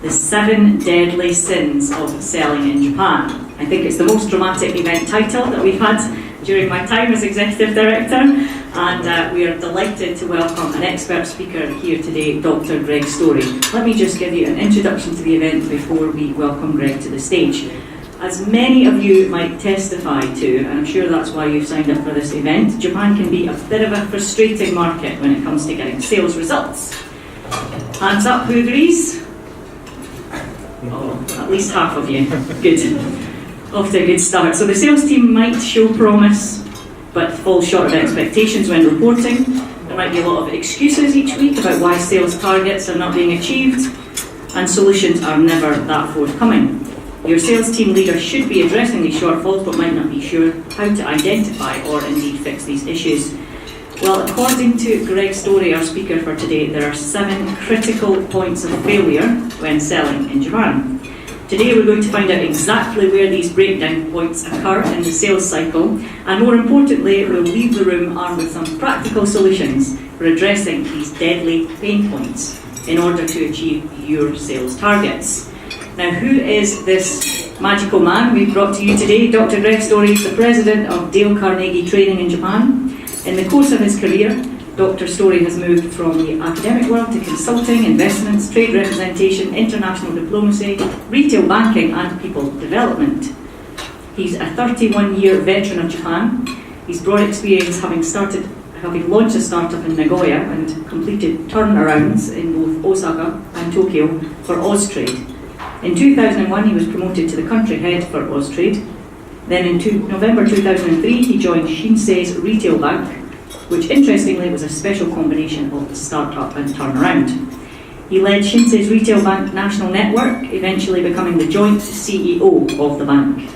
The 7 Deadly Sins of Selling in Japan. I think it's the most dramatic event title that we've had during my time as Executive Director, and we are delighted to welcome an expert speaker here today, Dr. Greg Story. Let me just give you an introduction to the event before we welcome Greg to the stage. As many of you might testify to, and I'm sure that's why you've signed up for this event, Japan can be a bit of a frustrating market when it comes to getting sales results. Hands up, who agrees? Oh, at least half of you. Good. Off to a good start. So the sales team might show promise, but fall short of expectations when reporting. There might be a lot of excuses each week about why sales targets are not being achieved, and solutions are never that forthcoming. Your sales team leader should be addressing these shortfalls, but might not be sure how to identify or indeed fix these issues. Well, according to Greg Story, our speaker for today, there are 7 critical points of failure when selling in Japan. Today we're going to find out exactly where these breakdown points occur in the sales cycle, and more importantly, we'll leave the room armed with some practical solutions for addressing these deadly pain points in order to achieve your sales targets. Now, who is this magical man we've brought to you today? Dr. Greg Story is the president of Dale Carnegie Training in Japan. In the course of his career, Dr. Story has moved from the academic world to consulting, investments, trade representation, international diplomacy, retail banking and people development. He's a 31-year veteran of Japan. He's broad experience having launched a startup in Nagoya and completed turnarounds in both Osaka and Tokyo for Austrade. In 2001, he was promoted to the country head for Austrade. Then in November 2003, he joined Shinsei's retail bank, which interestingly was a special combination of startup and turnaround. He led Shinsei's retail bank national network, eventually becoming the joint CEO of the bank.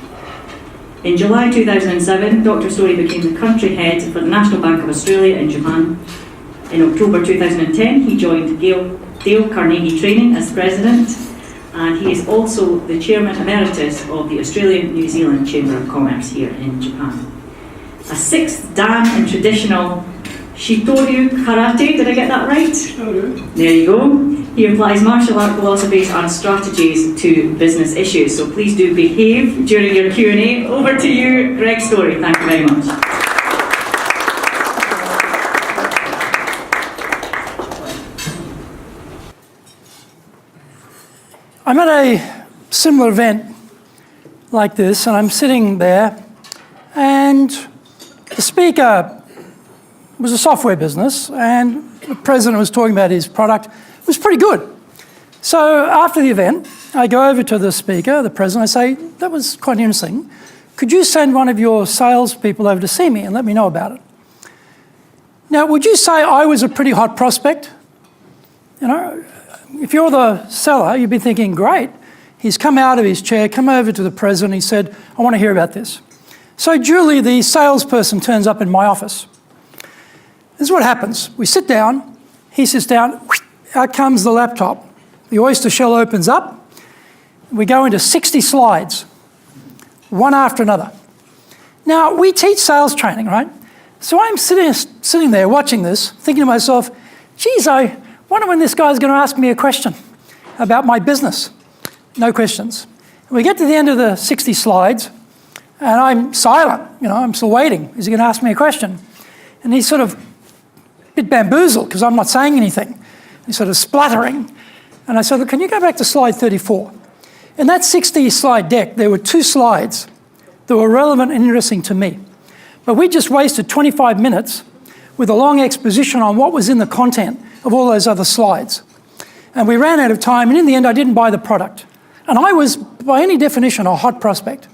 In July 2007, Dr. Story became the country head for the National Bank of Australia in Japan. In October 2010, he joined Dale Carnegie Training as president, and he is also the chairman emeritus of the Australian New Zealand Chamber of Commerce here in Japan. A 6th dan in traditional Shitoryu Karate, did I get that right? Shitoryu. There you go. He applies martial art philosophies and strategies to business issues, so please do behave during your Q&A. Over to you, Greg Story. Thank you very much. I'm at a similar event like this, and I'm sitting there, and the speaker was a software business, and the president was talking about his product. It was pretty good. So after the event, I go over to the speaker, the president, I say, that was quite interesting. Could you send one of your salespeople over to see me and let me know about it? Now, would you say I was a pretty hot prospect? You know, if you're the seller, you'd be thinking, great, he's come out of his chair, come over to the president, he said, I want to hear about this. So Julie, the salesperson, turns up in my office. This is what happens. We sit down, he sits down, out comes the laptop. The oyster shell opens up, we go into 60 slides, one after another. Now, we teach sales training, right? So I'm sitting there watching this, thinking to myself, geez, I wonder when this guy's going to ask me a question about my business. No questions. We get to the end of the 60 slides, and I'm silent. You know, I'm still waiting. Is he going to ask me a question? And he's sort of a bit bamboozled because I'm not saying anything. He's sort of spluttering. And I said, look, can you go back to slide 34? In that 60-slide deck, there were 2 slides that were relevant and interesting to me. But we just wasted 25 minutes with a long exposition on what was in the content of all those other slides. And we ran out of time, and in the end, I didn't buy the product. And I was, by any definition, a hot prospect.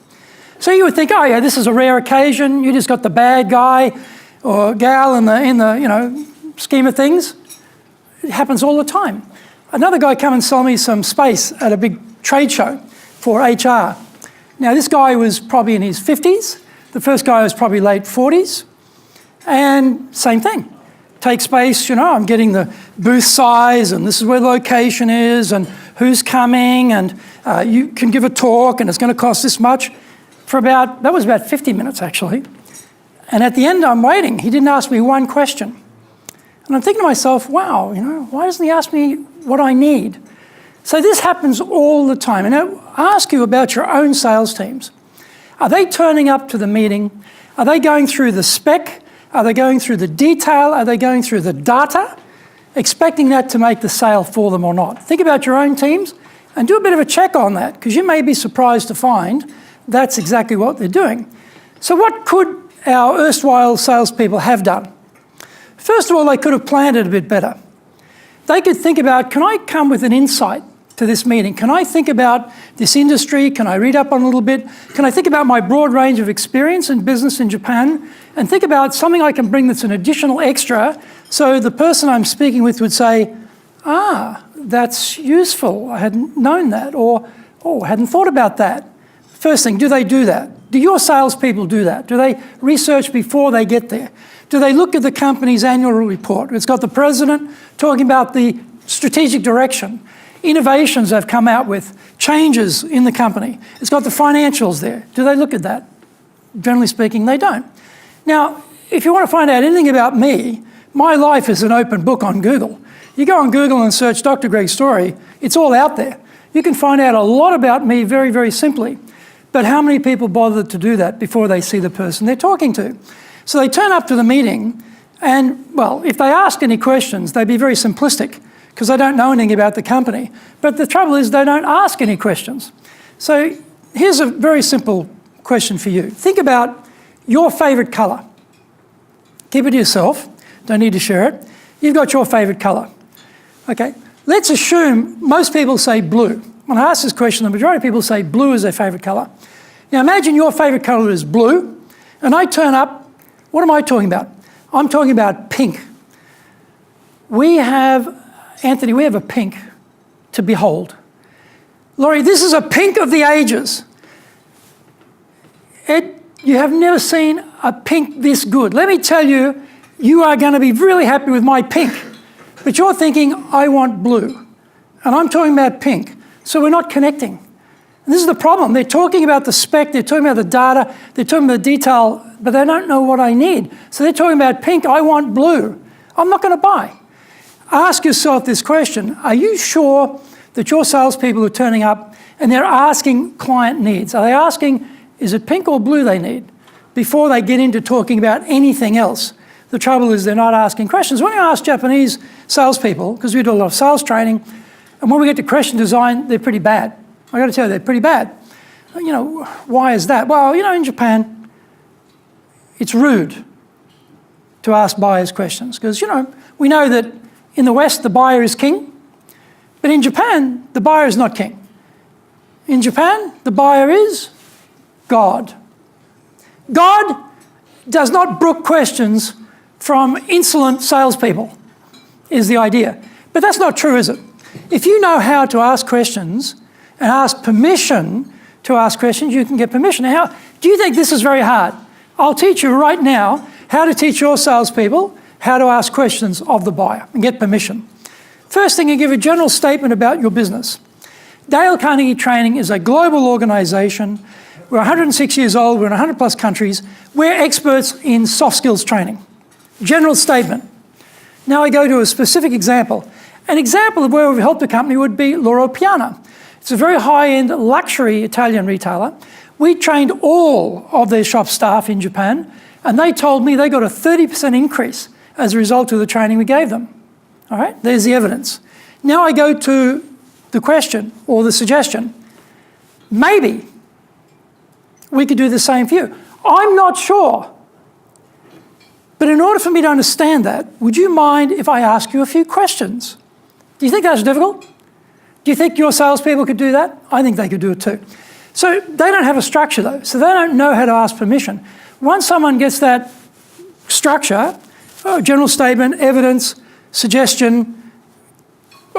So you would think, oh yeah, this is a rare occasion, you just got the bad guy or gal in the scheme of things. It happens all the time. Another guy come and sell me some space at a big trade show for HR. Now this guy was probably in his 50s, the first guy was probably late 40s, and same thing. Take space, you know, I'm getting the booth size and this is where the location is and who's coming and you can give a talk and it's going to cost this much that was about 50 minutes actually. And at the end I'm waiting, he didn't ask me one question. And I'm thinking to myself, wow, you know, why doesn't he ask me what I need? So this happens all the time. And I ask you about your own sales teams. Are they turning up to the meeting? Are they going through the spec? Are they going through the detail? Are they going through the data? Expecting that to make the sale for them or not? Think about your own teams and do a bit of a check on that, because you may be surprised to find that's exactly what they're doing. So what could our erstwhile salespeople have done? First of all, they could have planned it a bit better. They could think about, can I come with an insight to this meeting? Can I think about this industry? Can I read up on a little bit? Can I think about my broad range of experience in business in Japan and think about something I can bring that's an additional extra, so the person I'm speaking with would say, that's useful, I hadn't known that, or, I hadn't thought about that. First thing, do they do that? Do your salespeople do that? Do they research before they get there? Do they look at the company's annual report? It's got the president talking about the strategic direction, innovations they've come out with, changes in the company. It's got the financials there. Do they look at that? Generally speaking, they don't. Now, if you want to find out anything about me, my life is an open book on Google. You go on Google and search Dr. Greg Story, it's all out there. You can find out a lot about me very, very simply. But how many people bother to do that before they see the person they're talking to? So they turn up to the meeting and, well, if they ask any questions, they'd be very simplistic because they don't know anything about the company. But the trouble is they don't ask any questions. So here's a very simple question for you. Think about your favourite colour. Keep it to yourself. Don't need to share it. You've got your favourite colour. Okay, let's assume most people say blue. When I ask this question, the majority of people say blue is their favourite colour. Now imagine your favourite colour is blue, and I turn up, what am I talking about? I'm talking about pink. Anthony, we have a pink to behold. Laurie, this is a pink of the ages. Ed, you have never seen a pink this good. Let me tell you, you are going to be really happy with my pink. But you're thinking, I want blue. And I'm talking about pink. So we're not connecting. And this is the problem. They're talking about the spec, they're talking about the data, they're talking about the detail, but they don't know what I need. So they're talking about pink, I want blue. I'm not going to buy. Ask yourself this question. Are you sure that your salespeople are turning up and they're asking client needs? Are they asking, is it pink or blue they need? Before they get into talking about anything else. The trouble is they're not asking questions. When you ask Japanese salespeople, because we do a lot of sales training, and when we get to question design, they're pretty bad. I got to tell you, they're pretty bad. You know, why is that? Well, you know, in Japan, it's rude to ask buyers questions because, you know, we know that in the West, the buyer is king, but in Japan, the buyer is not king. In Japan, the buyer is God. God does not brook questions from insolent salespeople, is the idea. But that's not true, is it? If you know how to ask questions and ask permission to ask questions, you can get permission. Now, do you think this is very hard? I'll teach you right now how to teach your salespeople how to ask questions of the buyer and get permission. First thing, you give a general statement about your business. Dale Carnegie Training is a global organisation. We're 106 years old. We're in 100 plus countries. We're experts in soft skills training. General statement. Now I go to a specific example. An example of where we've helped a company would be Loro Piana. It's a very high-end luxury Italian retailer. We trained all of their shop staff in Japan, and they told me they got a 30% increase as a result of the training we gave them. All right, there's the evidence. Now I go to the question or the suggestion. Maybe we could do the same for you. I'm not sure. But in order for me to understand that, would you mind if I ask you a few questions? Do you think that's difficult? Do you think your salespeople could do that? I think they could do it too. So they don't have a structure though, so they don't know how to ask permission. Once someone gets that structure, general statement, evidence, suggestion,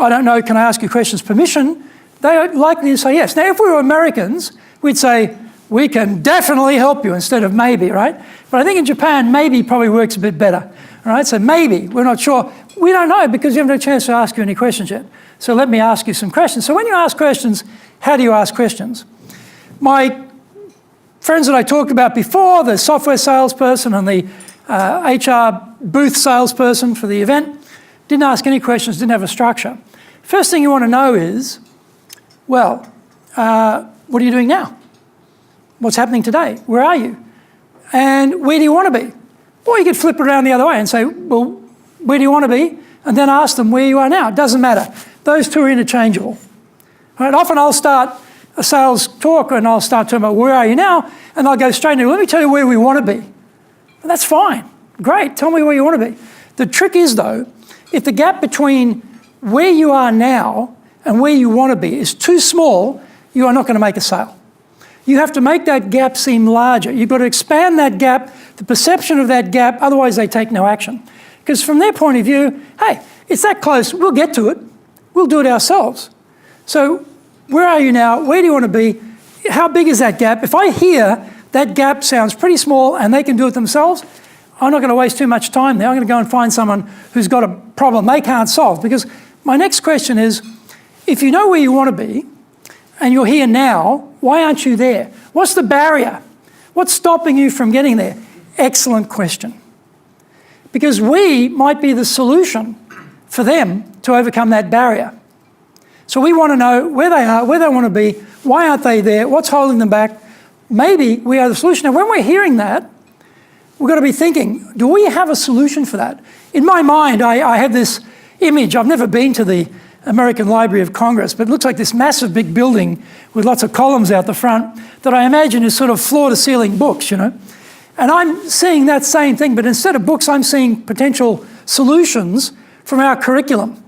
I don't know, can I ask you questions, permission, they are likely to say yes. Now, if we were Americans, we'd say, we can definitely help you instead of maybe, right? But I think in Japan, maybe probably works a bit better, all right? So maybe, we're not sure. We don't know because you haven't had a chance to ask you any questions yet. So let me ask you some questions. So when you ask questions, how do you ask questions? My friends that I talked about before, the software salesperson and the HR booth salesperson for the event, didn't ask any questions, didn't have a structure. First thing you want to know is, Well, what are you doing now? What's happening today? Where are you? And where do you want to be? Or you could flip it around the other way and say, well, where do you want to be? And then ask them where you are now. It doesn't matter. Those two are interchangeable. Right? Often I'll start a sales talk and I'll start talking about where are you now, and I'll go straight into, let me tell you where we want to be. And that's fine. Great. Tell me where you want to be. The trick is, though, if the gap between where you are now and where you want to be is too small, you are not going to make a sale. You have to make that gap seem larger. You've got to expand that gap, the perception of that gap, otherwise they take no action. Because from their point of view, hey, it's that close, we'll get to it. We'll do it ourselves. So where are you now? Where do you want to be? How big is that gap? If I hear that gap sounds pretty small and they can do it themselves, I'm not going to waste too much time there. I'm going to go and find someone who's got a problem they can't solve. Because my next question is, if you know where you want to be and you're here now, why aren't you there? What's the barrier? What's stopping you from getting there? Excellent question. Because we might be the solution for them to overcome that barrier. So we want to know where they are, where they want to be, why aren't they there, what's holding them back. Maybe we are the solution. And when we're hearing that, we've got to be thinking, do we have a solution for that? In my mind, I have this image. I've never been to the American Library of Congress, but it looks like this massive big building with lots of columns out the front that I imagine is sort of floor-to-ceiling books, you know. And I'm seeing that same thing, but instead of books, I'm seeing potential solutions from our curriculum.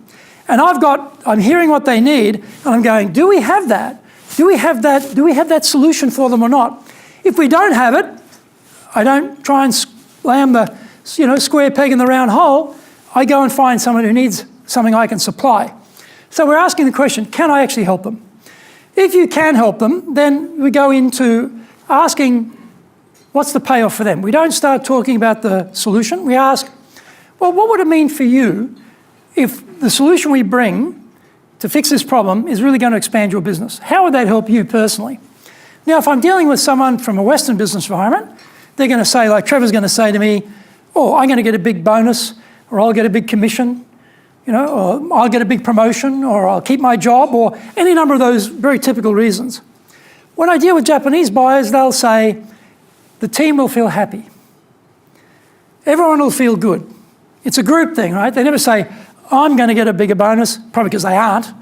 And I'm hearing what they need, and I'm going, do we have that? Do we have that solution for them or not? If we don't have it, I don't try and slam the square peg in the round hole. I go and find someone who needs something I can supply. So we're asking the question, can I actually help them? If you can help them, then we go into asking, what's the payoff for them? We don't start talking about the solution. We ask, well, what would it mean for you if the solution we bring to fix this problem is really going to expand your business? How would that help you personally? Now, if I'm dealing with someone from a Western business environment, they're going to say, like Trevor's going to say to me, oh, I'm going to get a big bonus, or I'll get a big commission, or I'll get a big promotion, or I'll keep my job, or any number of those very typical reasons. When I deal with Japanese buyers, they'll say, the team will feel happy. Everyone will feel good. It's a group thing, right? They never say, I'm going to get a bigger bonus, probably because they aren't.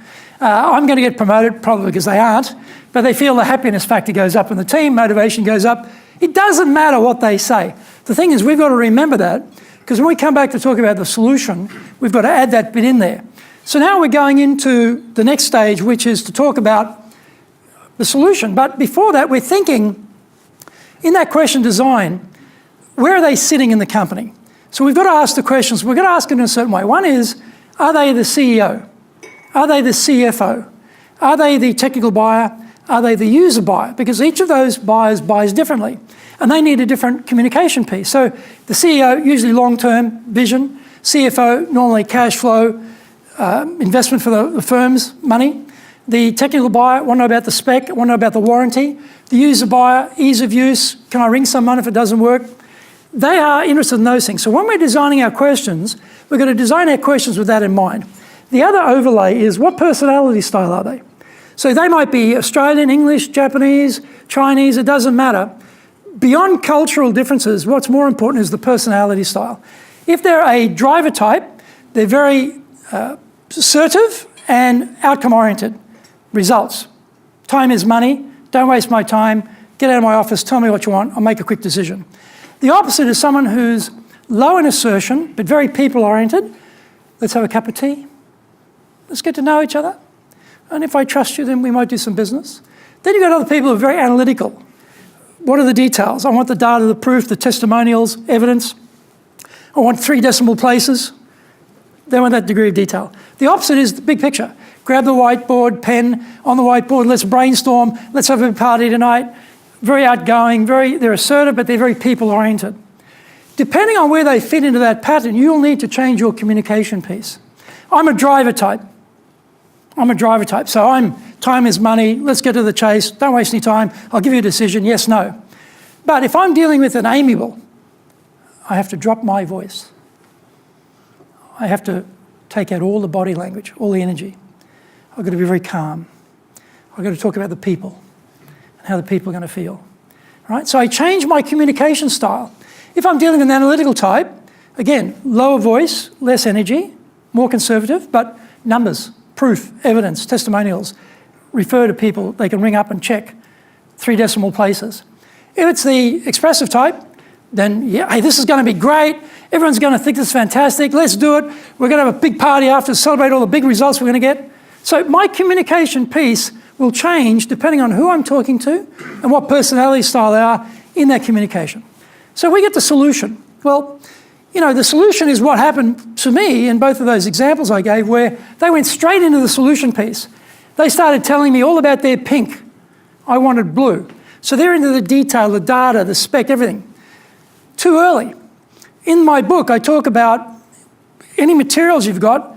I'm going to get promoted, probably because they aren't. But they feel the happiness factor goes up and the team motivation goes up. It doesn't matter what they say. The thing is, we've got to remember that, because when we come back to talk about the solution, we've got to add that bit in there. So now we're going into the next stage, which is to talk about the solution. But before that, we're thinking, in that question design, where are they sitting in the company? So we've got to ask the questions. We've got to ask it in a certain way. One is, are they the CEO? Are they the CFO? Are they the technical buyer? Are they the user buyer? Because each of those buyers buys differently, and they need a different communication piece. So the CEO, usually long-term vision. CFO, normally cash flow, investment for the firm's money. The technical buyer, want to know about the spec, want to know about the warranty. The user buyer, ease of use, can I ring someone if it doesn't work? They are interested in those things. So when we're designing our questions, we're going to design our questions with that in mind. The other overlay is, what personality style are they? So they might be Australian, English, Japanese, Chinese, it doesn't matter. Beyond cultural differences, what's more important is the personality style. If they're a driver type, they're very assertive and outcome-oriented. Results. Time is money. Don't waste my time. Get out of my office. Tell me what you want. I'll make a quick decision. The opposite is someone who's low in assertion, but very people-oriented. Let's have a cup of tea. Let's get to know each other. And if I trust you, then we might do some business. Then you've got other people who are very analytical. What are the details? I want the data, the proof, the testimonials, evidence. I want 3 decimal places. They want that degree of detail. The opposite is the big picture. Grab the whiteboard, pen on the whiteboard, let's brainstorm, let's have a party tonight. Very outgoing, they're assertive, but they're very people-oriented. Depending on where they fit into that pattern, you'll need to change your communication piece. I'm a driver type. So time is money, let's get to the chase, don't waste any time, I'll give you a decision, yes, no. But if I'm dealing with an amiable, I have to drop my voice. I have to take out all the body language, all the energy. I've got to be very calm. I've got to talk about the people and how the people are going to feel. Right? So I change my communication style. If I'm dealing with an analytical type, again, lower voice, less energy, more conservative, but numbers, proof, evidence, testimonials, refer to people they can ring up and check 3 decimal places. If it's the expressive type, then yeah, hey, this is going to be great. Everyone's going to think this is fantastic. Let's do it. We're going to have a big party after to celebrate all the big results we're going to get. So my communication piece will change depending on who I'm talking to and what personality style they are in that communication. So we get the solution. Well, you know, the solution is what happened to me in both of those examples I gave where they went straight into the solution piece. They started telling me all about their pink. I wanted blue. So they're into the detail, the data, the spec, everything. Too early. In my book, I talk about any materials you've got,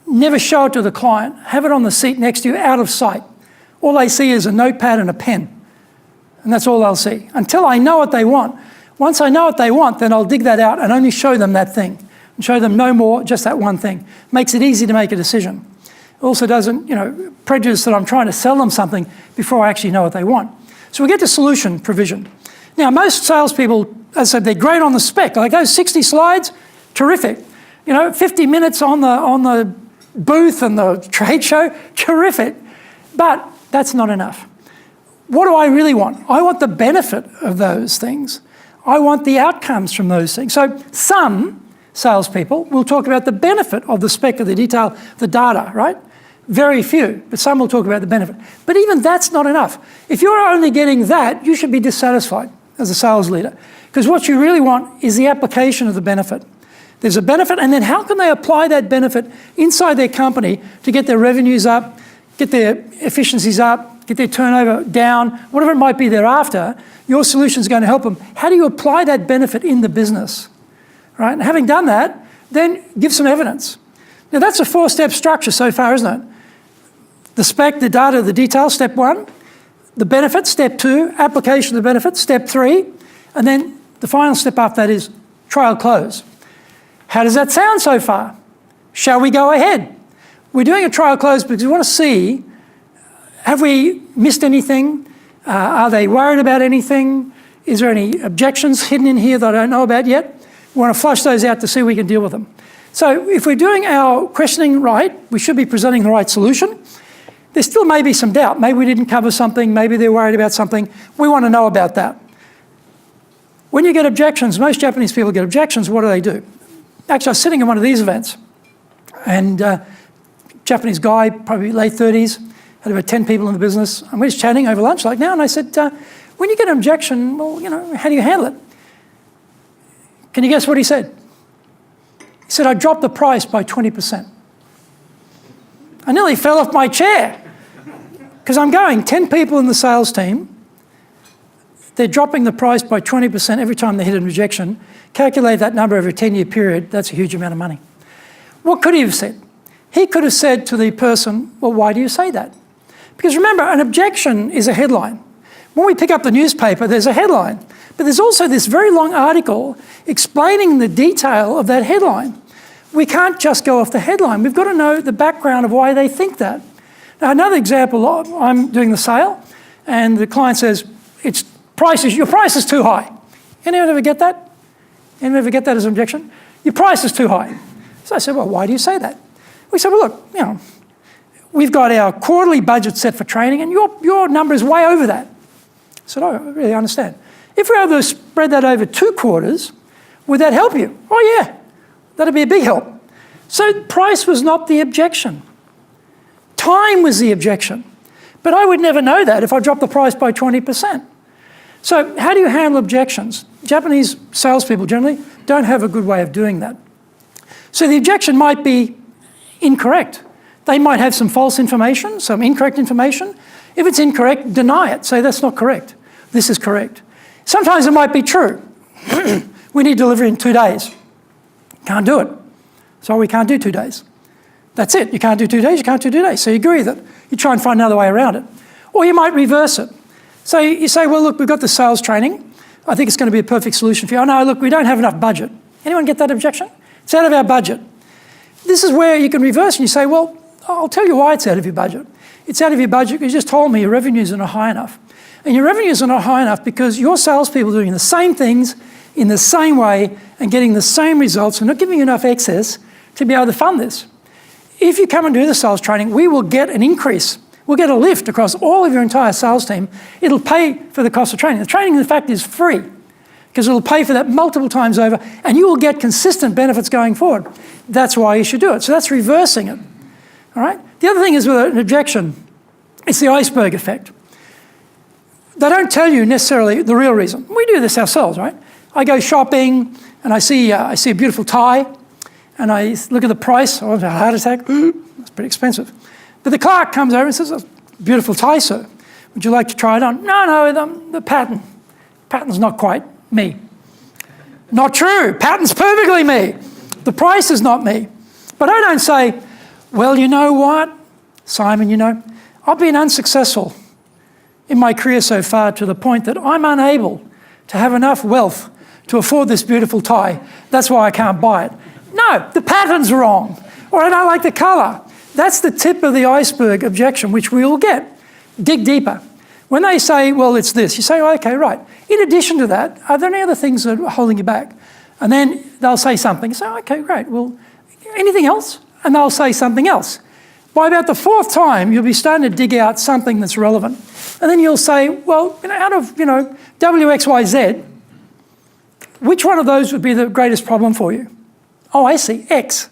never show it to the client. Have it on the seat next to you, out of sight. All they see is a notepad and a pen. And that's all they'll see, until I know what they want. Once I know what they want, then I'll dig that out and only show them that thing. And show them no more, just that one thing. Makes it easy to make a decision. Also doesn't, you know, prejudice that I'm trying to sell them something before I actually know what they want. So we get to solution provision. Now, most salespeople, as I said, they're great on the spec. Like those 60 slides, terrific. You know, 50 minutes on the booth and the trade show, terrific. But that's not enough. What do I really want? I want the benefit of those things. I want the outcomes from those things. So some salespeople will talk about the benefit of the spec, of the detail, the data, right? Very few, but some will talk about the benefit. But even that's not enough. If you're only getting that, you should be dissatisfied as a sales leader. Because what you really want is the application of the benefit. There's a benefit, and then how can they apply that benefit inside their company to get their revenues up, get their efficiencies up, get their turnover down, whatever it might be thereafter. Your solution is going to help them. How do you apply that benefit in the business? Right? And having done that, then give some evidence. Now that's a 4-step structure so far, isn't it? The spec, the data, the detail, step 1. The benefit, step 2. Application of the benefit, step 3. And then the final step after that is trial close. How does that sound so far? Shall we go ahead? We're doing a trial close because we want to see, have we missed anything? Are they worried about anything? Is there any objections hidden in here that I don't know about yet? We want to flush those out to see if we can deal with them. So if we're doing our questioning right, we should be presenting the right solution. There still may be some doubt. Maybe we didn't cover something. Maybe they're worried about something. We want to know about that. When you get objections, most Japanese people get objections, what do? Actually, I was sitting in one of these events, and Japanese guy, probably late 30s, had about 10 people in the business, and we're just chatting over lunch like now, and I said, when you get an objection, well, you know, how do you handle it? Can you guess what he said? He said, I dropped the price by 20%. I nearly fell off my chair because I'm going 10 people in the sales team. They're dropping the price by 20% every time they hit an objection. Calculate that number over a 10-year period. That's a huge amount of money. What could he have said? He could have said to the person, well, why do you say that? Because remember, an objection is a headline. When we pick up the newspaper, there's a headline. But there's also this very long article explaining the detail of that headline. We can't just go off the headline. We've got to know the background of why they think that. Now, another example, I'm doing the sale, and the client says, your price is too high. Anyone ever get that? Anyone ever get that as an objection? Your price is too high. So I said, well, why do you say that? We said, well, look, you know, we've got our quarterly budget set for training, and your number is way over that. I said, oh, I really understand. If we're able to spread that over 2 quarters, would that help you? Oh, yeah. That'd be a big help. So price was not the objection. Time was the objection. But I would never know that if I dropped the price by 20%. So how do you handle objections? Japanese salespeople generally don't have a good way of doing that. So the objection might be incorrect. They might have some false information, some incorrect information. If it's incorrect, deny it. Say that's not correct. This is correct. Sometimes it might be true. We need delivery in 2 days. Can't do it. So we can't do 2 days. That's it. You can't do 2 days, you can't do 2 days. So you agree with it. You try and find another way around it. Or you might reverse it. So you say, well, look, we've got the sales training. I think it's going to be a perfect solution for you. Oh, no, look, we don't have enough budget. Anyone get that objection? It's out of our budget. This is where you can reverse and you say, well, I'll tell you why it's out of your budget. it's out of your budget. You just told me your revenues are not high enough. And your revenues are not high enough because your salespeople are doing the same things in the same way and getting the same results and not giving you enough excess to be able to fund this. If you come and do the sales training, we will get an increase. We'll get a lift across all of your entire sales team. It'll pay for the cost of training. The training, in fact, is free because it'll pay for that multiple times over and you will get consistent benefits going forward. That's why you should do it. So that's reversing it. All right? The other thing is with an objection, it's the iceberg effect. They don't tell you necessarily the real reason. We do this ourselves, right? I go shopping and I see a beautiful tie and I look at the price. Oh, I have a heart attack. It's pretty expensive. But the clerk comes over and says, "Oh, beautiful tie, sir. Would you like to try it on?" No, the pattern. Pattern's not quite me. Not true. Pattern's perfectly me. The price is not me. But I don't say, "Well, you know what, Simon, I've been unsuccessful in my career so far to the point that I'm unable to have enough wealth to afford this beautiful tie. That's why I can't buy it." No, the pattern's wrong. Or I don't like the colour. That's the tip of the iceberg objection, which we all get. Dig deeper. When they say, "Well, it's this," you say, "Oh, okay, right. In addition to that, are there any other things that are holding you back?" And then they'll say something. You say, "Okay, great. Well, anything else?" And they'll say something else. By about the fourth time, you'll be starting to dig out something that's relevant. And then you'll say, "Well, out of, W, X, Y, Z, which one of those would be the greatest problem for you?" "Oh, I see, X."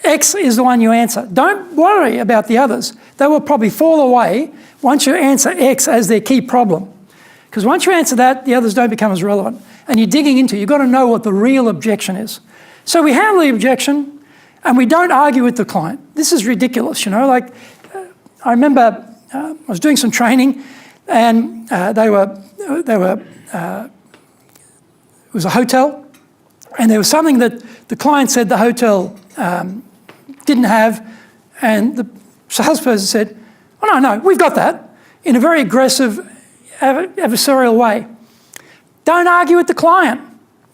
X is the one you answer. Don't worry about the others. They will probably fall away once you answer X as their key problem. Because once you answer that, the others don't become as relevant. And you're digging into it. You've got to know what the real objection is. So we handle the objection and we don't argue with the client. This is ridiculous, I remember I was doing some training and it was a hotel and there was something that the client said the hotel didn't have, and the salesperson said, "Oh, no, we've got that," in a very aggressive, adversarial way. Don't argue with the client,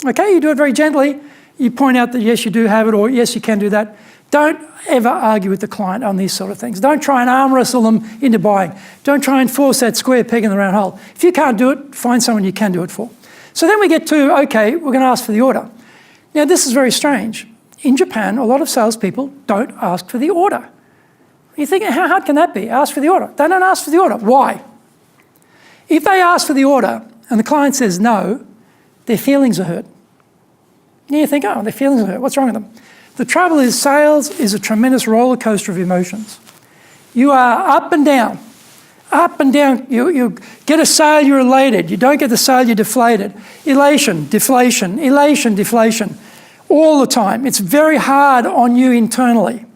okay? You do it very gently. You point out that, yes, you do have it, or yes, you can do that. Don't ever argue with the client on these sort of things. Don't try and arm wrestle them into buying. Don't try and force that square peg in the round hole. If you can't do it, find someone you can do it for. So then we get to, okay, we're going to ask for the order. Now, this is very strange. In Japan, a lot of salespeople don't ask for the order. You're thinking, how hard can that be? Ask for the order. They don't ask for the order. Why? If they ask for the order and the client says no, their feelings are hurt. You think, oh, their feelings are hurt. What's wrong with them? The trouble is, sales is a tremendous roller coaster of emotions. You are up and down. Up and down. You get a sale, you're elated. You don't get the sale, you're deflated. Elation, deflation, elation, deflation. All the time. It's very hard on you internally.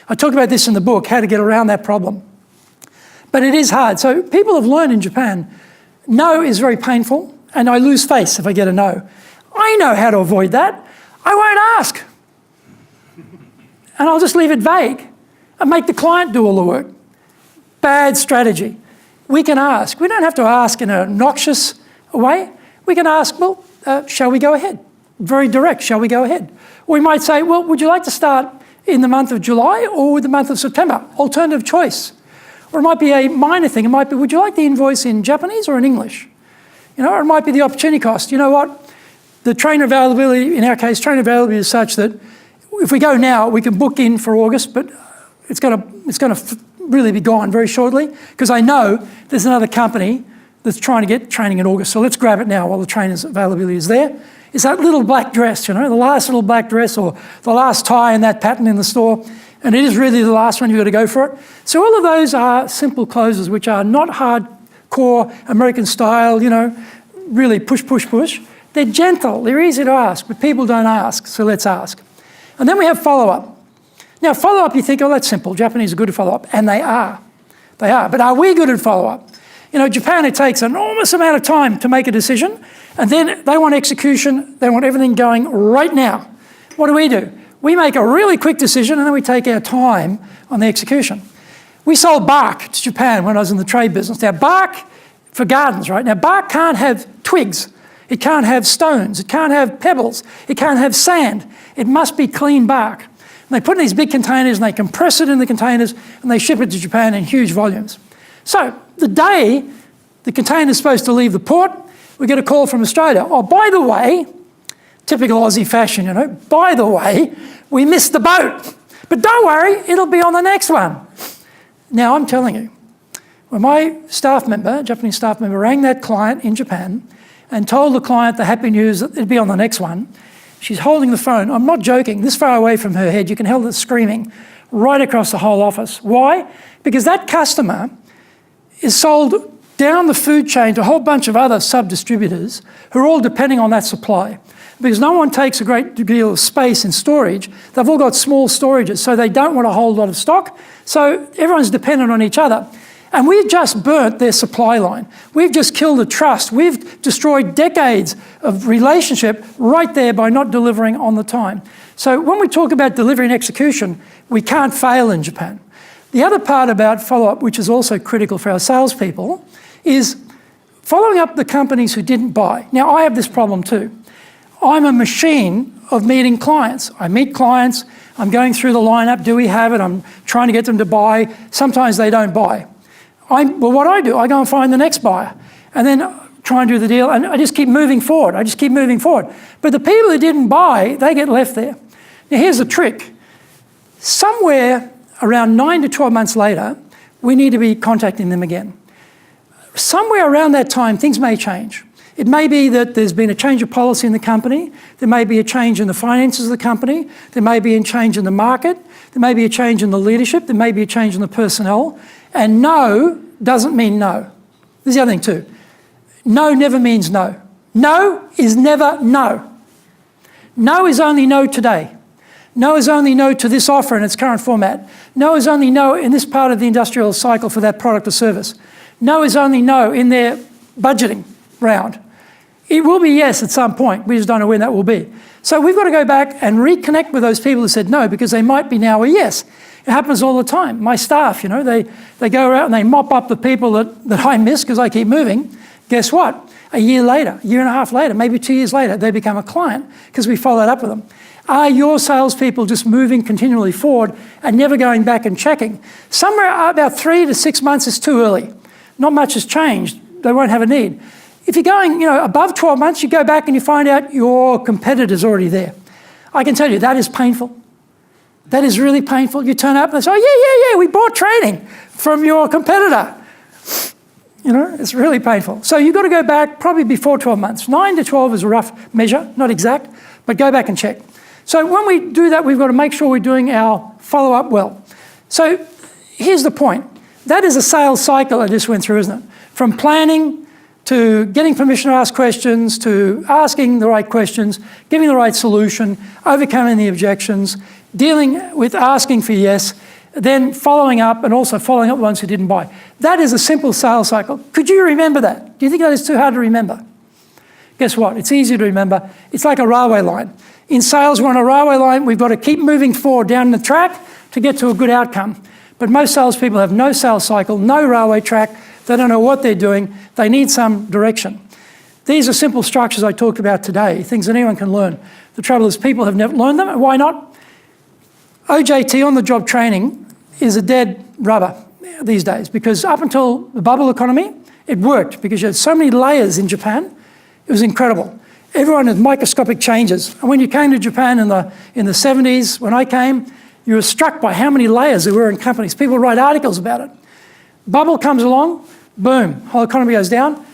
I talk about this in the book, how to get around that problem. But it is hard. So people have learned in Japan, no is very painful, and I lose face if I get a no. I know how to avoid that. I won't ask. And I'll just leave it vague and make the client do all the work. Bad strategy. We can ask. We don't have to ask in an obnoxious way. We can ask, well, shall we go ahead? Very direct, shall we go ahead? Or we might say, well, would you like to start in the month of July or the month of September? Alternative choice. Or it might be a minor thing. It might be, would you like the invoice in Japanese or in English? Or it might be the opportunity cost. You know what? The trainer availability, in our case, trainer availability is such that if we go now, we can book in for August, but it's going to really be gone very shortly because I know there's another company that's trying to get training in August. So let's grab it now while the trainer's availability is there. It's that little black dress, the last little black dress or the last tie in that pattern in the store. And it is really the last one, you've got to go for it. So all of those are simple closes, which are not hardcore American style, really push, push, push. They're gentle, they're easy to ask, but people don't ask, so let's ask. And then we have follow-up. Now, follow-up, you think, oh, that's simple. Japanese are good at follow-up, and they are. They are. But are we good at follow-up? Japan, it takes an enormous amount of time to make a decision, and then they want execution, they want everything going right now. What do? We make a really quick decision, and then we take our time on the execution. We sold bark to Japan when I was in the trade business. Now, bark for gardens, right? Now, bark can't have twigs. It can't have stones. It can't have pebbles. It can't have sand. It must be clean bark. And they put it in these big containers and they compress it in the containers and they ship it to Japan in huge volumes. So the day the container's supposed to leave the port, we get a call from Australia. Oh, by the way, typical Aussie fashion, you know, by the way, we missed the boat. But don't worry, it'll be on the next one. Now, I'm telling you, when my staff member, Japanese staff member, rang that client in Japan and told the client the happy news that it'd be on the next one, she's holding the phone. I'm not joking, this far away from her head, you can hear her screaming right across the whole office. Why? Because that customer is sold down the food chain to a whole bunch of other sub-distributors who are all depending on that supply. Because no one takes a great deal of space in storage, they've all got small storages, so they don't want a whole lot of stock. So everyone's dependent on each other. And we've just burnt their supply line. We've just killed the trust. We've destroyed decades of relationship right there by not delivering on the time. So when we talk about delivery and execution, we can't fail in Japan. The other part about follow-up, which is also critical for our salespeople, is following up the companies who didn't buy. Now, I have this problem too. I'm a machine of meeting clients. I meet clients, I'm going through the lineup, do we have it? I'm trying to get them to buy. Sometimes they don't buy. Well, what I do, I go and find the next buyer and then try and do the deal, and I just keep moving forward. But the people who didn't buy, they get left there. Now, here's the trick. Somewhere around 9 to 12 months later, we need to be contacting them again. Somewhere around that time, things may change. It may be that there's been a change of policy in the company, there may be a change in the finances of the company, there may be a change in the market, there may be a change in the leadership, there may be a change in the personnel, and no doesn't mean no. This is the other thing too. No never means no. No is never no. No is only no today. No is only no to this offer in its current format. No is only no in this part of the industrial cycle for that product or service. No is only no in their budgeting round. It will be yes at some point. We just don't know when that will be. So we've got to go back and reconnect with those people who said no, because they might be now a yes. It happens all the time. My staff, you know, they go around and they mop up the people that I miss because I keep moving. Guess what? A year later, a year and a half later, maybe 2 years later, they become a client because we followed up with them. Are your salespeople just moving continually forward and never going back and checking? Somewhere about 3 to 6 months is too early. Not much has changed. They won't have a need. If you're going, you know, above 12 months, you go back and you find out your competitor's already there. I can tell you that is painful. That is really painful. You turn up and they say, oh, yeah, we bought training from your competitor. You know, it's really painful. So you've got to go back probably before 12 months. 9 to 12 is a rough measure, not exact, but go back and check. So when we do that, we've got to make sure we're doing our follow-up well. So here's the point. That is a sales cycle I just went through, isn't it? From planning to getting permission to ask questions, to asking the right questions, giving the right solution, overcoming the objections, dealing with asking for yes, then following up, and also following up ones who didn't buy. That is a simple sales cycle. Could you remember that? Do you think that is too hard to remember? Guess what? It's easy to remember. It's like a railway line. In sales, we're on a railway line. We've got to keep moving forward down the track to get to a good outcome. But most salespeople have no sales cycle, no railway track. They don't know what they're doing. They need some direction. These are simple structures I talked about today, things that anyone can learn. The trouble is people have never learned them, and why not? OJT, on-the-job training, is a dead rubber these days, because up until the bubble economy, it worked because you had so many layers in Japan. It was incredible. Everyone had microscopic changes. And when you came to Japan in the 70s, when I came, you were struck by how many layers there were in companies. People write articles about it. Bubble comes along, boom, whole economy goes down.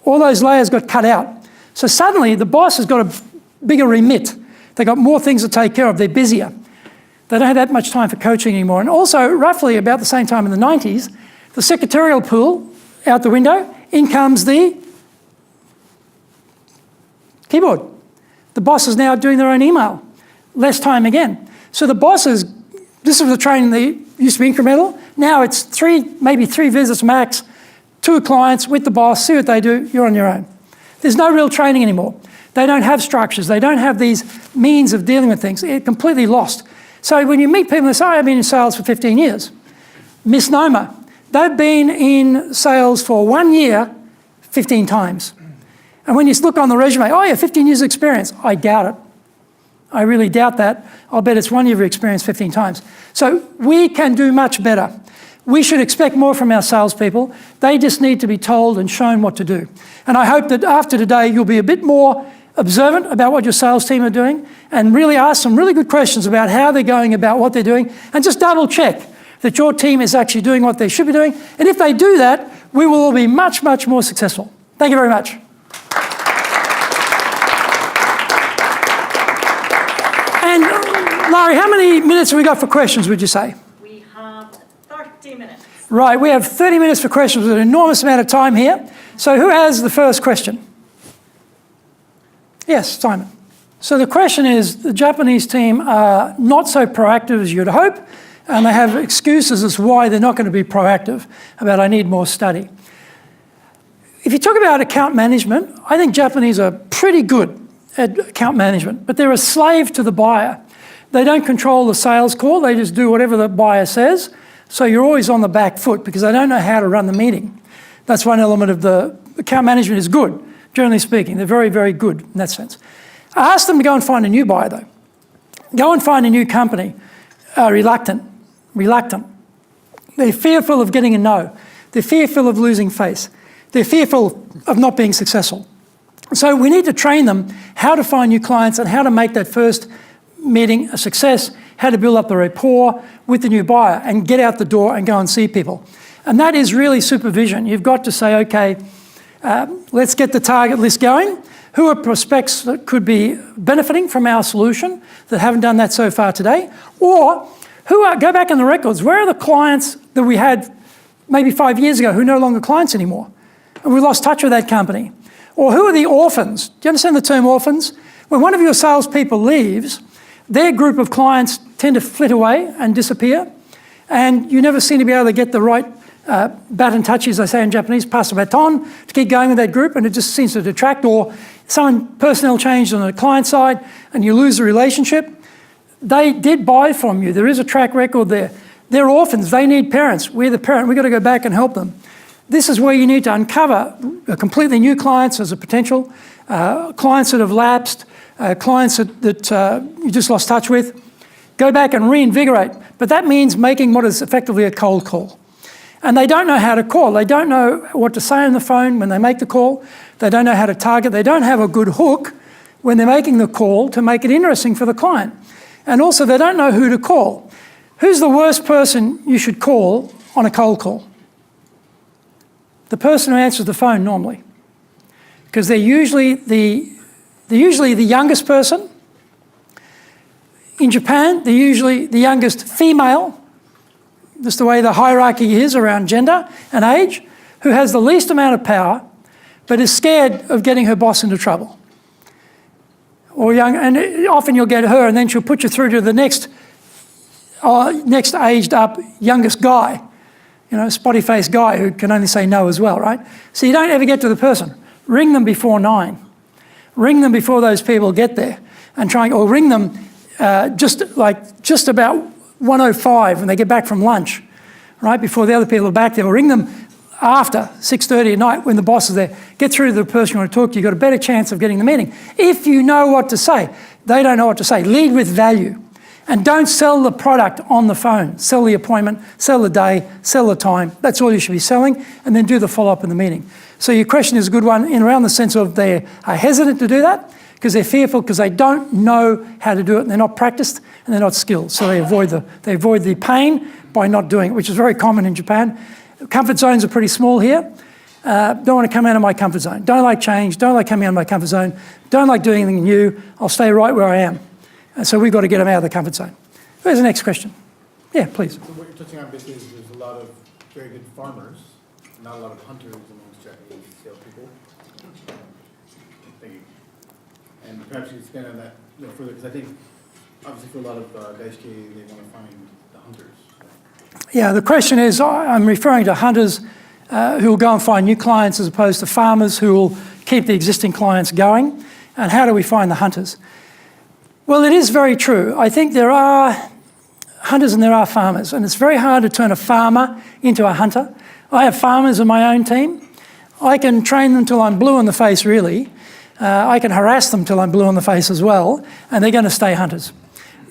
All those layers got cut out. So suddenly the boss has got a bigger remit. They've got more things to take care of. They're busier. They don't have that much time for coaching anymore. And also, roughly about the same time in the 90s, the secretarial pool out the window, in comes the keyboard. The boss is now doing their own email. Less time again. So the bosses, this was the training that used to be incremental. Now it's maybe three visits max, 2 clients with the boss, see what they do, you're on your own. There's no real training anymore. They don't have structures. They don't have these means of dealing with things. It's completely lost. So when you meet people and say, I've been in sales for 15 years, misnomer. They've been in sales for 1 year, 15 times. And when you look on the resume, oh yeah, 15 years experience, I doubt it. I really doubt that. I'll bet it's one you've experienced 15 times. So we can do much better. We should expect more from our salespeople. They just need to be told and shown what to do. And I hope that after today, you'll be a bit more observant about what your sales team are doing and really ask some really good questions about how they're going about what they're doing, and just double check that your team is actually doing what they should be doing. And if they do that, we will all be much, much more successful. Thank you very much. And Larry, how many minutes have we got for questions, would you say? We have 30 minutes. Right, we have 30 minutes for questions with an enormous amount of time here. So who has the first question? Yes, Simon. So the question is, the Japanese team are not so proactive as you'd hope, and they have excuses as to why they're not going to be proactive about I need more study. If you talk about account management, I think Japanese are pretty good at account management, but they're a slave to the buyer. They don't control the sales call, they just do whatever the buyer says, so you're always on the back foot because they don't know how to run the meeting. That's one element of the account management is good, generally speaking. They're very, very good in that sense. I asked them to go and find a new buyer though. Go and find a new company. Reluctant. They're fearful of getting a no. They're fearful of losing face. They're fearful of not being successful. So we need to train them how to find new clients and how to make that first meeting a success, how to build up the rapport with the new buyer and get out the door and go and see people. And that is really supervision. You've got to say, okay, let's get the target list going. Who are prospects that could be benefiting from our solution that haven't done that so far today? Or go back in the records, where are the clients that we had maybe 5 years ago who are no longer clients anymore? And we lost touch with that company. Or who are the orphans? Do you understand the term orphans? When one of your salespeople leaves, their group of clients tend to flit away and disappear, and you never seem to be able to get the right baton touch, as they say in Japanese, pass the baton, to keep going with that group, and it just seems to detract, or personnel changed on the client side and you lose the relationship. They did buy from you. There is a track record there. They're orphans. They need parents. We're the parent. We've got to go back and help them. This is where you need to uncover completely new clients as a potential, clients that have lapsed, clients that you just lost touch with. Go back and reinvigorate. But that means making what is effectively a cold call. And they don't know how to call. They don't know what to say on the phone when they make the call. They don't know how to target. They don't have a good hook when they're making the call to make it interesting for the client. And also, they don't know who to call. Who's the worst person you should call on a cold call? The person who answers the phone normally. Because they're usually the youngest person. In Japan, they're usually the youngest female, just the way the hierarchy is around gender and age, who has the least amount of power, but is scared of getting her boss into trouble. Or and often you'll get her and then she'll put you through to the next aged up youngest guy, spotty-faced guy who can only say no as well, right? So you don't ever get to the person. Ring them before 9. Ring them before those people get there, or ring them just about 1:05 when they get back from lunch, right before the other people are back there. Or ring them after 6:30 at night when the boss is there. Get through to the person you want to talk to. You've got a better chance of getting the meeting. If you know what to say, they don't know what to say. Lead with value. And don't sell the product on the phone. Sell the appointment, sell the day, sell the time. That's all you should be selling, and then do the follow-up in the meeting. So your question is a good one in around the sense of they are hesitant to do that because they're fearful because they don't know how to do it and they're not practiced and they're not skilled. So they avoid the pain by not doing it, which is very common in Japan. Comfort zones are pretty small here. Don't want to come out of my comfort zone. Don't like change. Don't like coming out of my comfort zone. Don't like doing anything new. I'll stay right where I am. And so we've got to get them out of the comfort zone. Where's the next question? Yeah, please. So what you're touching on basically is there's a lot of very good farmers, not a lot of hunters amongst Japanese salespeople. Thank you. And perhaps you can expand on that further, because I think obviously for a lot of Daisuke, they want to find the hunters. Yeah, the question is, I'm referring to hunters who will go and find new clients as opposed to farmers who will keep the existing clients going. And how do we find the hunters? Well, it is very true. I think there are hunters and there are farmers, and it's very hard to turn a farmer into a hunter. I have farmers in my own team. I can train them till I'm blue in the face, really, I can harass them till I'm blue in the face as well, and they're going to stay hunters.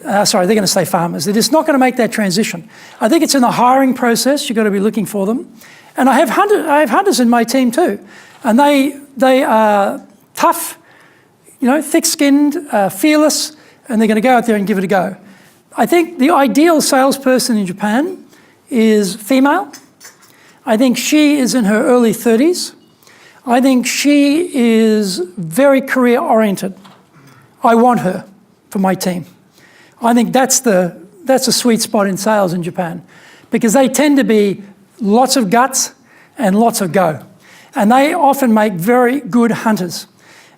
They're going to stay farmers. They're just not going to make that transition. I think it's in the hiring process. You've got to be looking for them. And I have hunters in my team too, and they are tough, thick-skinned, fearless, and they're going to go out there and give it a go. I think the ideal salesperson in Japan is female. I think she is in her early 30s. I think she is very career-oriented. I want her for my team. I think that's a sweet spot in sales in Japan, because they tend to be lots of guts and lots of go. And they often make very good hunters.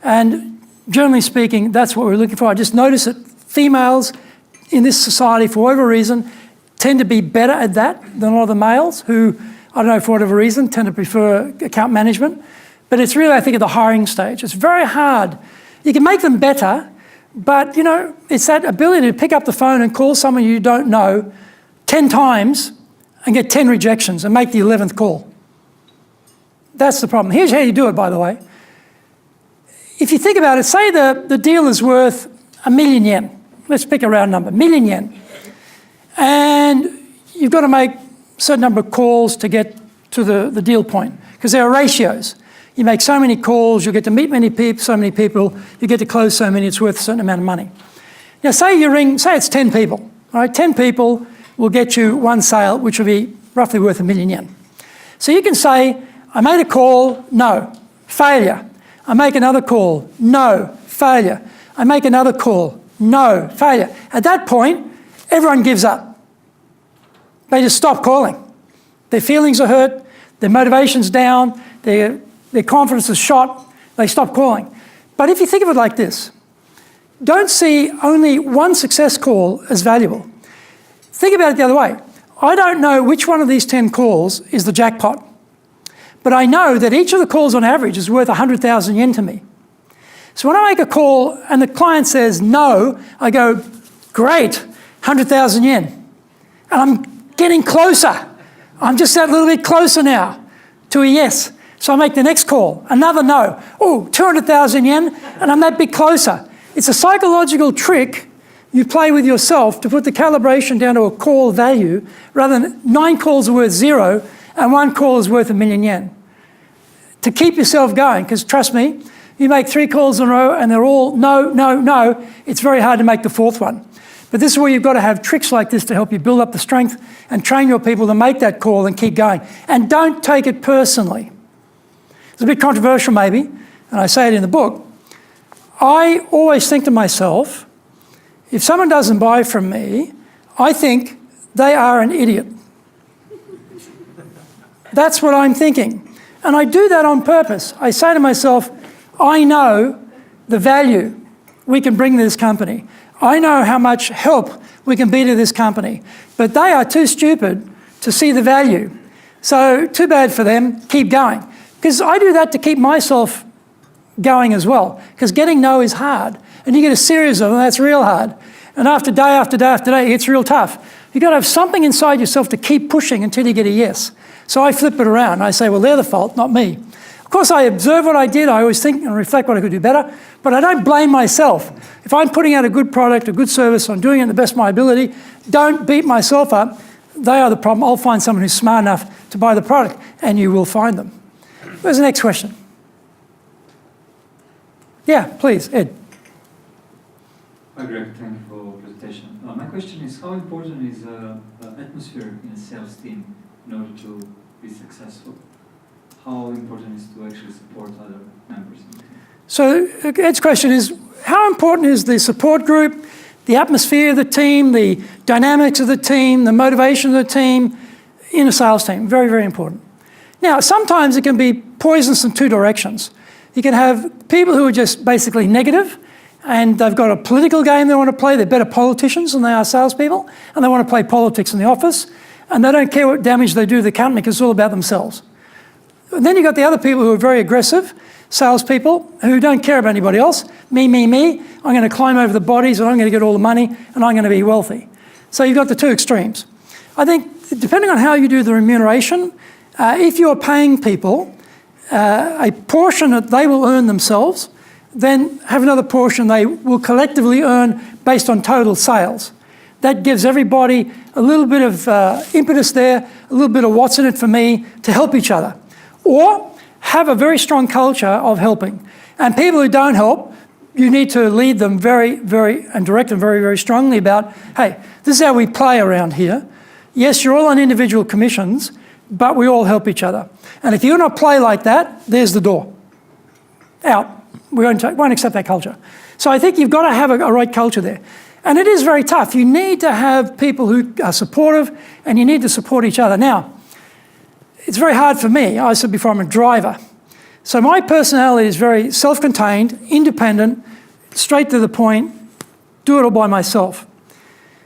And generally speaking, that's what we're looking for. I just notice that females in this society, for whatever reason, tend to be better at that than a lot of the males who, I don't know, for whatever reason, tend to prefer account management. But it's really, I think, at the hiring stage. It's very hard. You can make them better, but, it's that ability to pick up the phone and call someone you don't know 10 times and get 10 rejections and make the 11th call. That's the problem. Here's how you do it, by the way. If you think about it, say the deal is worth 1 million yen. Let's pick a round number, 1 million yen. And you've got to make a certain number of calls to get to the deal point, because there are ratios. You make so many calls, you get to meet so many people, you get to close so many, it's worth a certain amount of money. Now say it's 10 people, all right? 10 people will get you one sale, which will be roughly worth 1 million yen. So you can say, I made a call, no, failure. I make another call, no, failure. I make another call, no, failure. At that point, everyone gives up. They just stop calling. Their feelings are hurt, their motivation's down, their confidence is shot, they stop calling. But if you think of it like this, don't see only one success call as valuable. Think about it the other way. I don't know which one of these 10 calls is the jackpot, but I know that each of the calls on average is worth 100,000 yen to me. So when I make a call and the client says no, I go, great, 100,000 yen. And I'm getting closer. I'm just that little bit closer now to a yes. So I make the next call, another no. Oh, 200,000 yen, and I'm that bit closer. It's a psychological trick you play with yourself to put the calibration down to a call value, rather than 9 calls are worth 0 and 1 call is worth 1 million yen. To keep yourself going, because trust me, you make 3 calls in a row and they're all no, no, no, it's very hard to make the 4th one. But this is where you've got to have tricks like this to help you build up the strength and train your people to make that call and keep going. And don't take it personally. It's a bit controversial maybe, and I say it in the book. I always think to myself, if someone doesn't buy from me, I think they are an idiot. That's what I'm thinking. And I do that on purpose. I say to myself, I know the value we can bring to this company. I know how much help we can be to this company. But they are too stupid to see the value. So too bad for them, keep going. Because I do that to keep myself going as well. Because getting no is hard. And you get a series of them, that's real hard. And after day after day after day, it's real tough. You've got to have something inside yourself to keep pushing until you get a yes. So I flip it around. I say, well, they're the fault, not me. Of course, I observe what I did. I always think and reflect what I could do better. But I don't blame myself. If I'm putting out a good product, a good service, I'm doing it to the best of my ability, don't beat myself up. They are the problem. I'll find someone who's smart enough to buy the product, and you will find them. Where's the next question? Yeah, please, Ed. Hi, Greg. Thank you for the presentation. My question is, how important is atmosphere in a sales team in order to be successful? How important is to actually support other members? So Ed's question is, how important is the support group, the atmosphere of the team, the dynamics of the team, the motivation of the team in a sales team? Very, very important. Now, sometimes it can be poisonous in 2 directions. You can have people who are just basically negative, and they've got a political game they want to play. They're better politicians than they are salespeople, and they want to play politics in the office, and they don't care what damage they do to the company because it's all about themselves. And then you've got the other people who are very aggressive, salespeople, who don't care about anybody else. Me, me, me. I'm going to climb over the bodies, and I'm going to get all the money, and I'm going to be wealthy. So you've got the 2 extremes. I think, depending on how you do the remuneration, if you're paying people a portion that they will earn themselves, then have another portion they will collectively earn based on total sales. That gives everybody a little bit of impetus there, a little bit of what's in it for me to help each other. Or have a very strong culture of helping. And people who don't help, you need to lead them and direct them very strongly about, hey, this is how we play around here. Yes, you're all on individual commissions, but we all help each other. And if you don't play like that, there's the door. Out. We won't accept that culture. So I think you've got to have a right culture there. And it is very tough. You need to have people who are supportive, and you need to support each other. Now, it's very hard for me. I said before, I'm a driver. So my personality is very self-contained, independent, straight to the point, do it all by myself.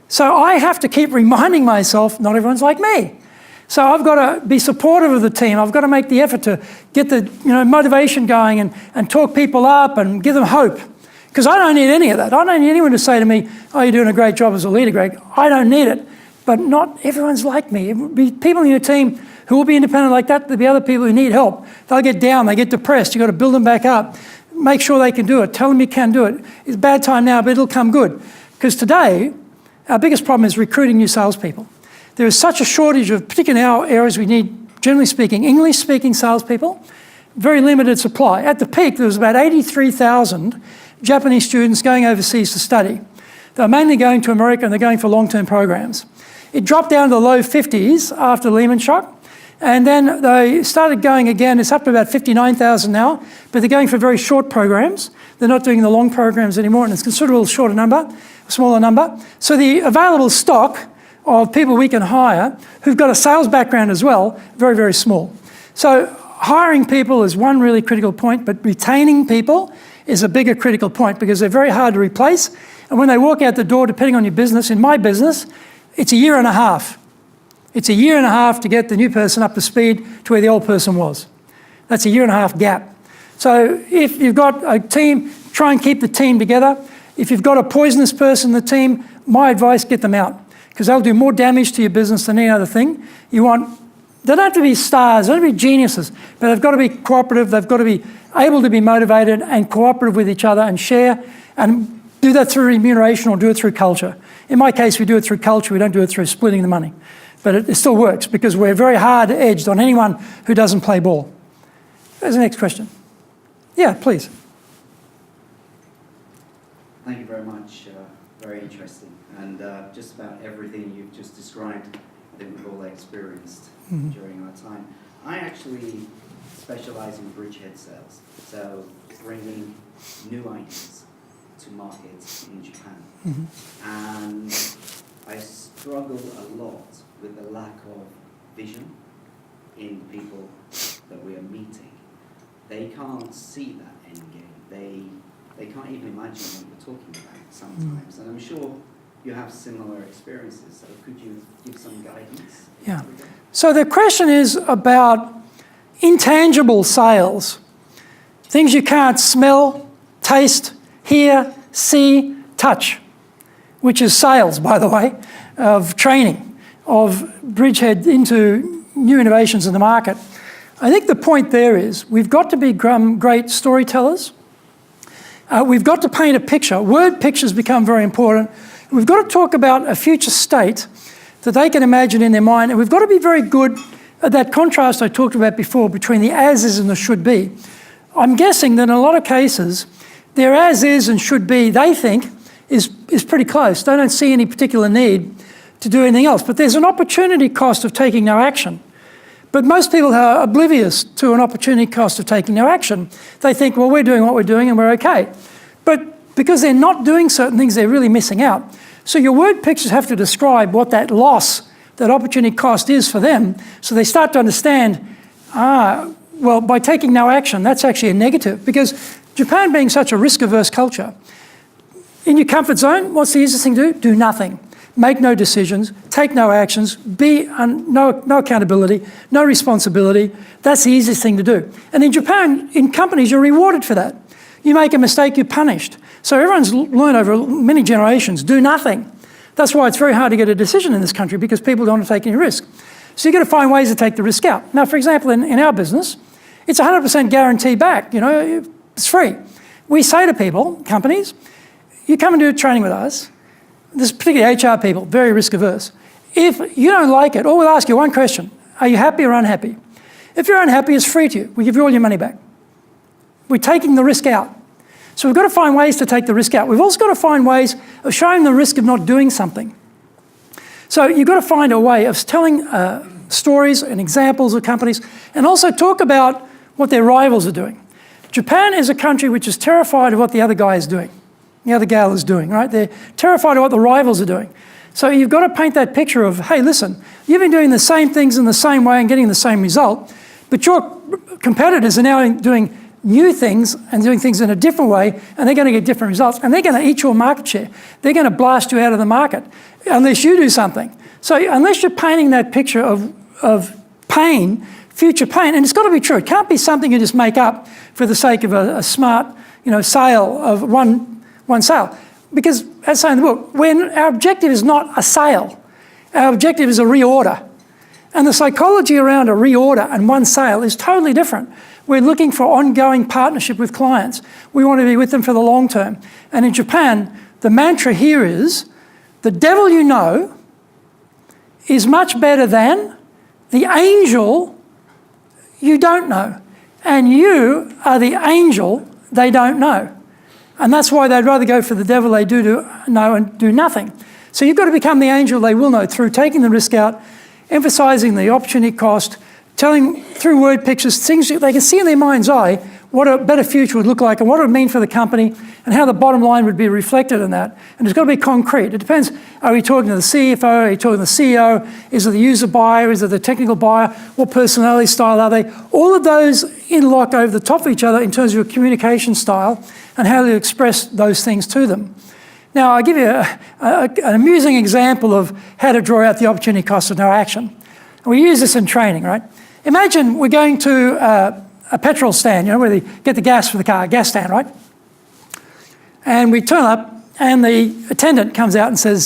So I have to keep reminding myself, not everyone's like me. So I've got to be supportive of the team. I've got to make the effort to get the motivation going and talk people up and give them hope. Because I don't need any of that. I don't need anyone to say to me, oh, you're doing a great job as a leader, Greg. I don't need it. But not everyone's like me. It will be people in your team who will be independent like that. There'll be other people who need help. They'll get down, they get depressed. You've got to build them back up. Make sure they can do it. Tell them you can do it. It's a bad time now, but it'll come good. Because today, our biggest problem is recruiting new salespeople. There is such a shortage of, particularly in our areas, we need, generally speaking, English-speaking salespeople. Very limited supply. At the peak, there was about 83,000 Japanese students going overseas to study. They're mainly going to America and they're going for long-term programs. It dropped down to the low 50s after Lehman shock, and then they started going again. It's up to about 59,000 now, but they're going for very short programs. They're not doing the long programs anymore, and it's a considerable shorter number, a smaller number. So the available stock of people we can hire who've got a sales background as well, very small. So hiring people is one really critical point, but retaining people is a bigger critical point because they're very hard to replace. And when they walk out the door, depending on your business, in my business, it's a year and a half. It's a year and a half to get the new person up to speed to where the old person was. That's a year and a half gap. So if you've got a team, try and keep the team together. If you've got a poisonous person in the team, my advice, get them out, because they'll do more damage to your business than any other thing. They don't have to be stars, they don't have to be geniuses, but they've got to be cooperative, they've got to be able to be motivated and cooperative with each other and share, and do that through remuneration or do it through culture. In my case, we do it through culture, we don't do it through splitting the money. But it still works because we're very hard-edged on anyone who doesn't play ball. There's the next question. Yeah, please. Thank you very much. Very interesting. And just about everything you've just described, I think we've all experienced during our time. I actually specialize in bridgehead sales, so bringing new ideas to markets in Japan. And I struggle a lot with the lack of vision in people that we are meeting. They can't see that end game. They can't even imagine what we're talking about sometimes. And I'm sure you have similar experiences, so could you give some guidance? Yeah. So the question is about intangible sales. Things you can't smell, taste, hear, see, touch, which is sales, by the way, of training, of bridgehead into new innovations in the market. I think the point there is we've got to be great storytellers. We've got to paint a picture. Word pictures become very important. We've got to talk about a future state that they can imagine in their mind, and we've got to be very good at that contrast I talked about before between the as is and the should be. I'm guessing that in a lot of cases, their as is and should be, they think, is pretty close. They don't see any particular need to do anything else. But there's an opportunity cost of taking no action. But most people are oblivious to an opportunity cost of taking no action. They think, well, we're doing what we're doing and we're okay. But because they're not doing certain things, they're really missing out. So your word pictures have to describe what that loss, that opportunity cost is for them, so they start to understand, well, by taking no action, that's actually a negative. Because Japan being such a risk-averse culture, in your comfort zone, what's the easiest thing to do? Do nothing. Make no decisions, take no actions, no accountability, no responsibility. That's the easiest thing to do. And in Japan, in companies, you're rewarded for that. You make a mistake, you're punished. So everyone's learned over many generations, do nothing. That's why it's very hard to get a decision in this country, because people don't want to take any risk. So you've got to find ways to take the risk out. Now, for example, in our business, it's 100% guarantee back. You know, it's free. we say to people, companies, you come and do training with us, this is particularly HR people, very risk averse. If you don't like it, all we'll ask you one question, are you happy or unhappy? If you're unhappy, it's free to you. We give you all your money back. We're taking the risk out. So we've got to find ways to take the risk out. We've also got to find ways of showing the risk of not doing something. So you've got to find a way of telling stories and examples of companies and also talk about what their rivals are doing. Japan is a country which is terrified of what the other guy is doing, the other gal is doing, right? They're terrified of what the rivals are doing. So you've got to paint that picture of, hey, listen, you've been doing the same things in the same way and getting the same result, but your competitors are now doing new things and doing things in a different way, and they're going to get different results, and they're going to eat your market share. They're going to blast you out of the market unless you do something. So unless you're painting that picture of pain, future pain, and it's got to be true. It can't be something you just make up for the sake of a smart, sale of one sale. Because, as I say in the book, when our objective is not a sale, our objective is a reorder. And the psychology around a reorder and one sale is totally different. We're looking for ongoing partnership with clients. We want to be with them for the long term. And in Japan, the mantra here is, the devil you know is much better than the angel you don't know. And you are the angel they don't know. And that's why they'd rather go for the devil they do know and do nothing. So you've got to become the angel they will know through taking the risk out, emphasising the opportunity cost, telling through word pictures, things they can see in their mind's eye, what a better future would look like and what it would mean for the company and how the bottom line would be reflected in that. And it's got to be concrete. It depends, are we talking to the CFO, are you talking to the CEO, is it the user buyer, is it the technical buyer, what personality style are they? All of those interlock over the top of each other in terms of your communication style and how you express those things to them. Now, I'll give you an amusing example of how to draw out the opportunity cost of no action. We use this in training, right? Imagine we're going to a petrol stand, where they get the gas for the car, gas stand, right? And we turn up and the attendant comes out and says,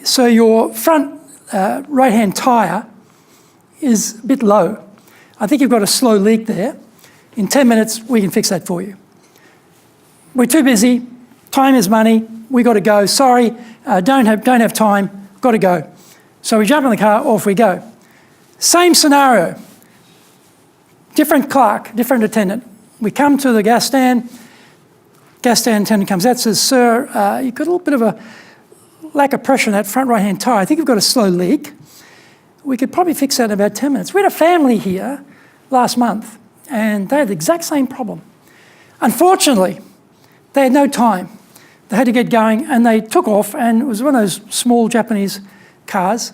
so your front right-hand tyre is a bit low. I think you've got a slow leak there. In 10 minutes, we can fix that for you. We're too busy. Time is money. We got to go. Sorry, don't have time. Got to go. So we jump in the car, off we go. Same scenario. Different clerk, different attendant. We come to the gas stand attendant comes out and says, sir, you've got a little bit of a lack of pressure in that front right-hand tyre. I think you've got a slow leak. We could probably fix that in about 10 minutes. We had a family here last month and they had the exact same problem. Unfortunately, they had no time. They had to get going and they took off, and it was one of those small Japanese cars,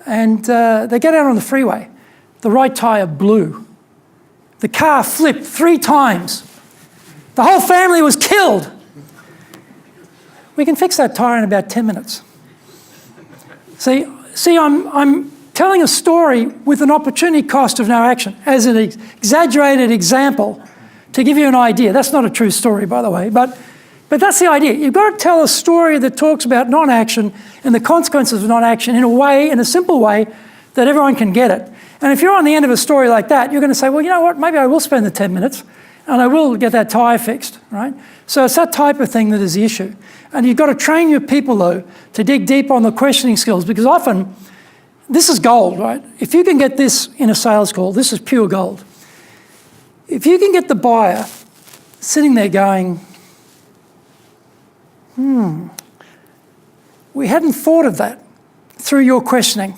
and they get out on the freeway. The right tyre blew. The car flipped 3 times. The whole family was killed. We can fix that tyre in about 10 minutes. See, I'm telling a story with an opportunity cost of no action as an exaggerated example to give you an idea. That's not a true story, by the way, but that's the idea. You've got to tell a story that talks about non-action and the consequences of non-action in a simple way that everyone can get it. And if you're on the end of a story like that, you're going to say, well, you know what, maybe I will spend the 10 minutes and I will get that tyre fixed, right? So it's that type of thing that is the issue. And you've got to train your people, though, to dig deep on the questioning skills, because often this is gold, right? If you can get this in a sales call, this is pure gold. If you can get the buyer sitting there going, we hadn't thought of that through your questioning.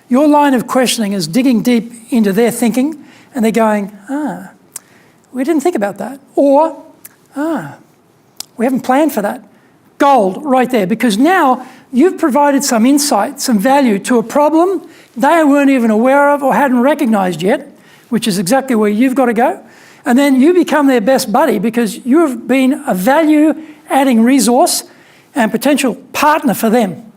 Your line of questioning is digging deep into their thinking, and they're going, we didn't think about that. Or, we haven't planned for that. Gold right there, because now you've provided some insight, some value to a problem they weren't even aware of or hadn't recognised yet, which is exactly where you've got to go. And then you become their best buddy because you have been a value-adding resource and potential partner for them,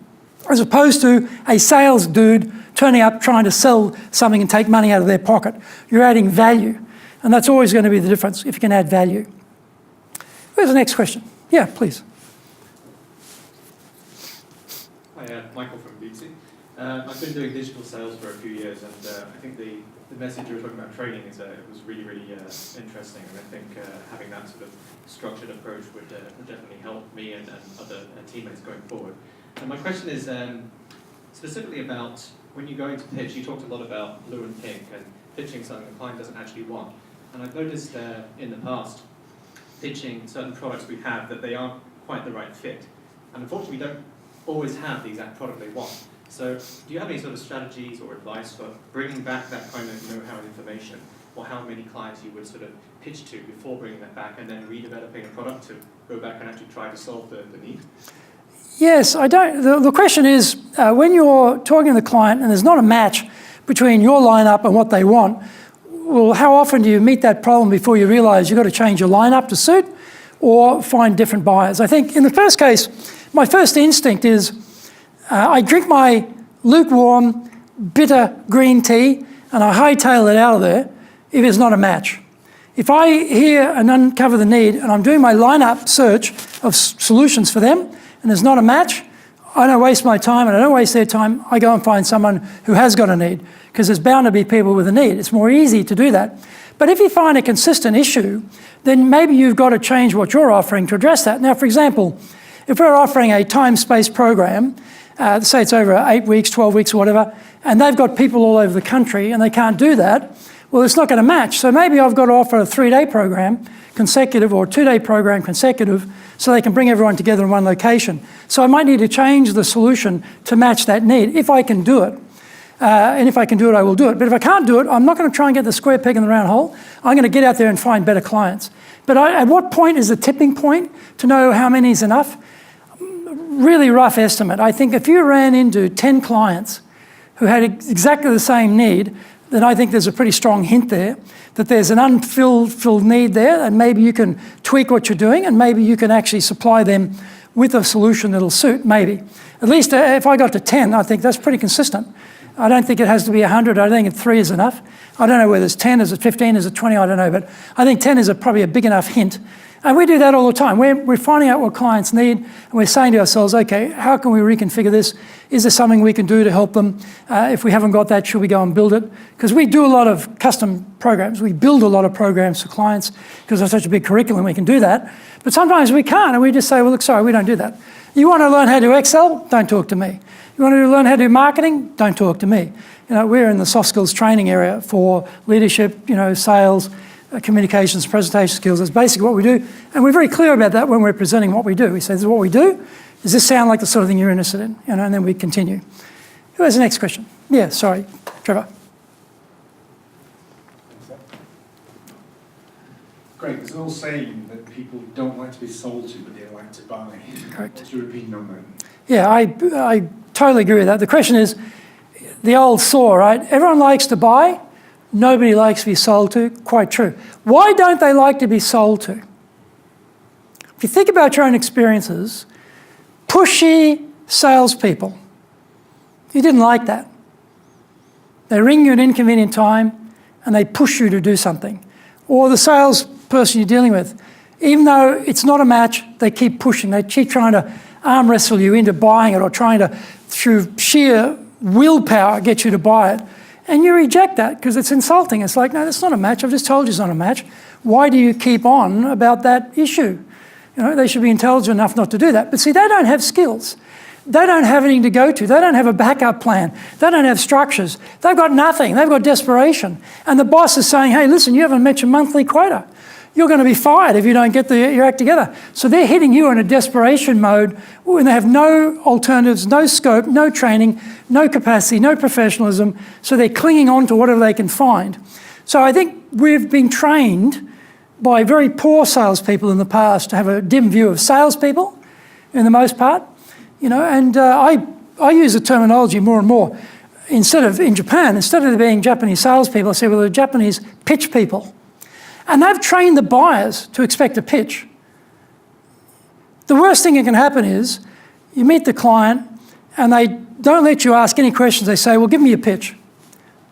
as opposed to a sales dude turning up trying to sell something and take money out of their pocket. You're adding value, and that's always going to be the difference if you can add value. Where's the next question? Yeah, please. Hi, Michael from BT. I've been doing digital sales for a few years, and I think the the message you were talking about training is it was really, really interesting, and I think having that sort of structured approach would definitely help me and other teammates going forward. And my question is specifically about when you go into pitch, you talked a lot about blue and pink and pitching something the client doesn't actually want. And I've noticed in the past, pitching certain products we have that they aren't quite the right fit. And unfortunately, we don't always have the exact product they want. So do you have any sort of strategies or advice for bringing back that kind of know-how and information, or how many clients you would sort of pitch to before bringing that back and then redeveloping a product to go back and actually try to solve the need? Yes, I don't. The question is, when you're talking to the client and there's not a match between your lineup and what they want, well, how often do you meet that problem before you realise you've got to change your lineup to suit or find different buyers? I think in the first case, my first instinct is I drink my lukewarm, bitter green tea and I hightail it out of there if it's not a match. If I hear and uncover the need and I'm doing my lineup search of solutions for them and there's not a match, I don't waste my time and I don't waste their time. I go and find someone who has got a need, because there's bound to be people with a need. It's more easy to do that. But if you find a consistent issue, then maybe you've got to change what you're offering to address that. Now, for example, if we're offering a time-space program, say it's over 8 weeks, 12 weeks or whatever, and they've got people all over the country and they can't do that, well, it's not going to match. So maybe I've got to offer a 3-day program consecutive or a 2-day program consecutive so they can bring everyone together in one location. So I might need to change the solution to match that need if I can do it. And if I can do it, I will do it. But if I can't do it, I'm not going to try and get the square peg in the round hole. I'm going to get out there and find better clients. But at what point is the tipping point to know how many is enough? Really rough estimate. I think if you ran into 10 clients who had exactly the same need, then I think there's a pretty strong hint there that there's an unfilled need there, and maybe you can tweak what you're doing and maybe you can actually supply them with a solution that'll suit, maybe. At least if I got to 10, I think that's pretty consistent. I don't think it has to be 100. I think 3 is enough. I don't know whether it's 10, is it 15, is it 20, I don't know. But I think 10 is probably a big enough hint. And we do that all the time. We're finding out what clients need and we're saying to ourselves, okay, how can we reconfigure this? Is there something we can do to help them? If we haven't got that, should we go and build it? Because we do a lot of custom programs. We build a lot of programs for clients because there's such a big curriculum, we can do that. But sometimes we can't and we just say, well, look, sorry, we don't do that. You want to learn how to do Excel? Don't talk to me. You want to learn how to do marketing? Don't talk to me. You know, we're in the soft skills training area for leadership, sales, communications, presentation skills. That's basically what we do. And we're very clear about that when we're presenting what we do. We say, this is what we do. Does this sound like the sort of thing you're interested in? And then we continue. Who has the next question? Yeah, sorry, Trevor. Great. There's an old saying that people don't like to be sold to, but they like to buy. Correct. What's your opinion on that? Yeah, I totally agree with that. The question is the old saw, right? Everyone likes to buy. Nobody likes to be sold to. Quite true. Why don't they like to be sold to? If you think about your own experiences, pushy salespeople, you didn't like that. They ring you at an inconvenient time and they push you to do something. Or the salesperson you're dealing with, even though it's not a match, they keep pushing. They keep trying to arm wrestle you into buying it or trying to, through sheer willpower, get you to buy it. And you reject that because it's insulting. It's like, no, that's not a match. I've just told you it's not a match. Why do you keep on about that issue? They should be intelligent enough not to do that. But see, they don't have skills. They don't have anything to go to. They don't have a backup plan. They don't have structures. They've got nothing. They've got desperation. And the boss is saying, hey, listen, you haven't met your monthly quota. You're going to be fired if you don't get your act together. So they're hitting you in a desperation mode when they have no alternatives, no scope, no training, no capacity, no professionalism. So they're clinging on to whatever they can find. So I think we've been trained by very poor salespeople in the past to have a dim view of salespeople, in the most part. And I use the terminology more and more. In Japan, instead of there being Japanese salespeople, I say, well, they're Japanese pitch people. And they've trained the buyers to expect a pitch. The worst thing that can happen is you meet the client and they don't let you ask any questions. They say, well, give me your pitch.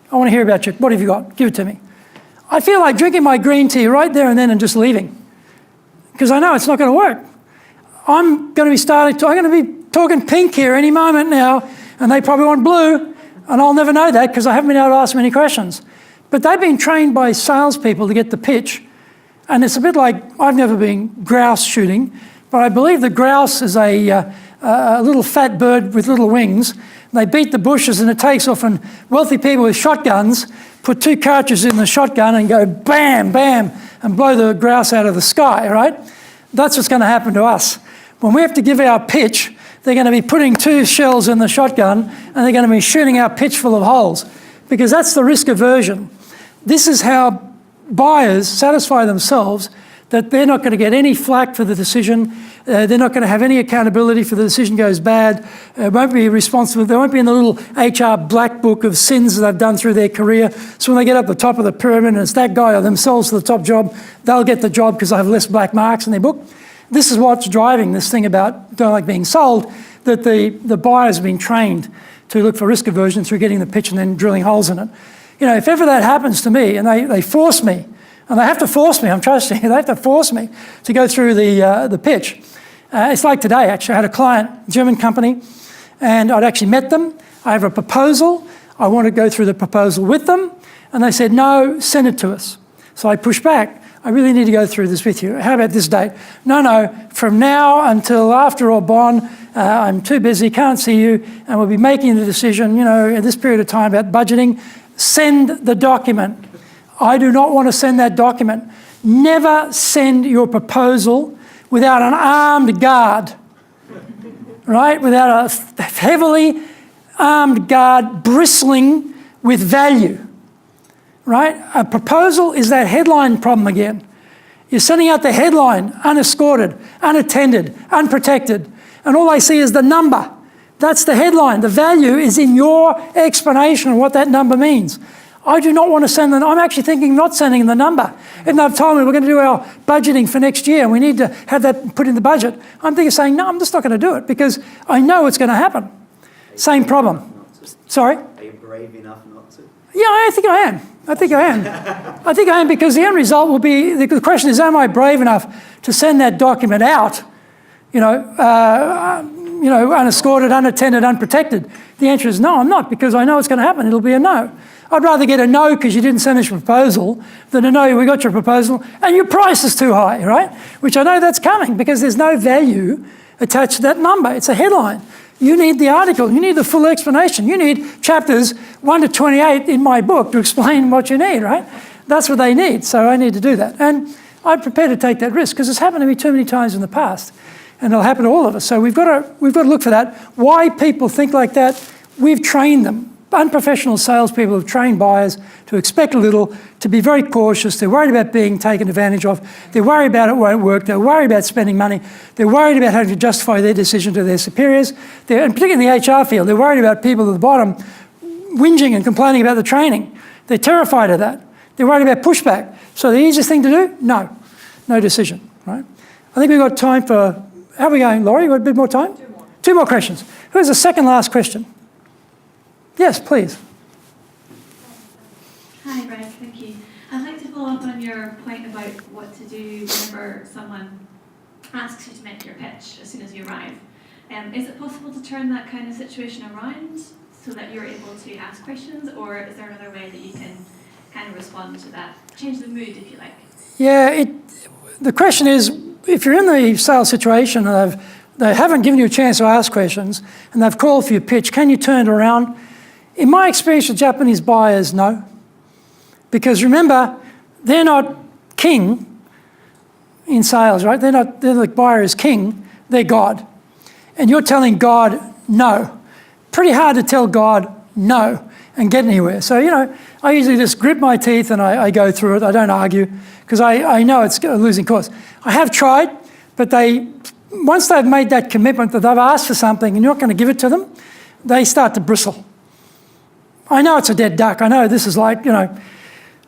I want to hear about you. What have you got? Give it to me. I feel like drinking my green tea right there and then and just leaving because I know it's not going to work. I'm going to be talking pink here any moment now and they probably want blue and I'll never know that because I haven't been able to ask them any questions. But they've been trained by salespeople to get the pitch. And it's a bit like, I've never been grouse shooting, but I believe the grouse is a little fat bird with little wings. They beat the bushes and it takes off, and wealthy people with shotguns put 2 cartridges in the shotgun and go bam, bam, and blow the grouse out of the sky, right? That's what's going to happen to us. When we have to give our pitch, they're going to be putting 2 shells in the shotgun and they're going to be shooting our pitch full of holes, because that's the risk aversion. This is how buyers satisfy themselves that they're not going to get any flack for the decision. They're not going to have any accountability for the decision goes bad. Won't be responsible. They won't be in the little HR black book of sins that they've done through their career. So when they get up the top of the pyramid and it's that guy or themselves for the top job, they'll get the job because they have less black marks in their book. This is what's driving this thing about don't like being sold, that the buyer's been trained to look for risk aversion through getting the pitch and then drilling holes in it. You know, if ever that happens to me and they force me, and they have to force me, I'm trusting you, they have to force me to go through the pitch. It's like today, actually. I had a client, German company, and I'd actually met them. I have a proposal. I want to go through the proposal with them. And they said, no, send it to us. So I pushed back. I really need to go through this with you. How about this date? No, from now until after Aubonne, I'm too busy, can't see you, and we'll be making the decision, you know, in this period of time about budgeting. Send the document. I do not want to send that document. Never send your proposal without an armed guard, right? Without a heavily armed guard bristling with value, right? A proposal is that headline problem again. You're sending out the headline, unescorted, unattended, unprotected, and all they see is the number. That's the headline. The value is in your explanation of what that number means. I do not want to send them. I'm actually thinking not sending the number. And they've told me we're going to do our budgeting for next year and we need to have that put in the budget. I'm thinking saying, no, I'm just not going to do it because I know it's going to happen. Same problem. Sorry? Are you brave enough not to? Yeah, I think I am. I think I am because the end result will be, the question is, am I brave enough to send that document out, unescorted, unattended, unprotected? The answer is no, I'm not, because I know it's going to happen. It'll be a no. I'd rather get a no because you didn't send us your proposal than a no, we got your proposal and your price is too high, right? Which I know that's coming because there's no value attached to that number. It's a headline. You need the article. You need the full explanation. You need chapters 1 to 28 in my book to explain what you need, right? That's what they need, so I need to do that. And I'm prepared to take that risk because it's happened to me too many times in the past and it'll happen to all of us. So we've got to look for that. Why people think like that, we've trained them. Unprofessional salespeople have trained buyers to expect a little, to be very cautious. They're worried about being taken advantage of. They're worried about it won't work. They're worried about spending money. They're worried about having to justify their decision to their superiors. And particularly in the HR field, they're worried about people at the bottom whinging and complaining about the training. They're terrified of that. They're worried about pushback. So the easiest thing to do? No decision, right? I think we've got time for, how are we going, Laurie? You got a bit more time? Two more questions. Who's the second last question? Yes, please. Hi, Greg, thank you. I'd like to follow up on your point about what to do whenever someone asks you to make your pitch as soon as you arrive. Is it possible to turn that kind of situation around so that you're able to ask questions, or is there another way that you can kind of respond to that? Change the mood, if you like. Yeah, the question is, if you're in the sales situation and they haven't given you a chance to ask questions and they've called for your pitch, can you turn it around? In my experience with Japanese buyers, no. Because remember, they're not king in sales, right? They're the buyer is king, they're God. And you're telling God no. Pretty hard to tell God no and get anywhere. So, I usually just grip my teeth and I go through it. I don't argue because I know it's a losing cause. I have tried, but once they've made that commitment that they've asked for something and you're not going to give it to them, they start to bristle. I know it's a dead duck. I know this is like, I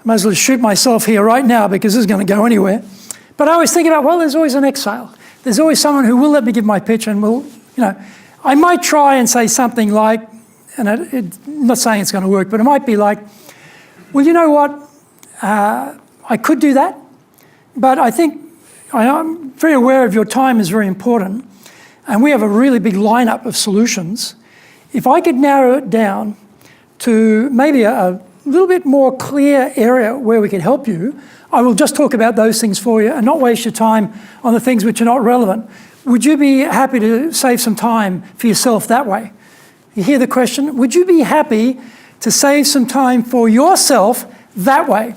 might as well shoot myself here right now because this is going to go anywhere. But I always think about, well, there's always an next sale. There's always someone who will let me give my pitch and will, I might try and say something like, and I'm not saying it's going to work, but it might be like, well, you know what? I could do that, but I think I'm very aware of your time is very important, and we have a really big lineup of solutions. If I could narrow it down to maybe a little bit more clear area where we can help you, I will just talk about those things for you and not waste your time on the things which are not relevant. Would you be happy to save some time for yourself that way? You hear the question? Would you be happy to save some time for yourself that way?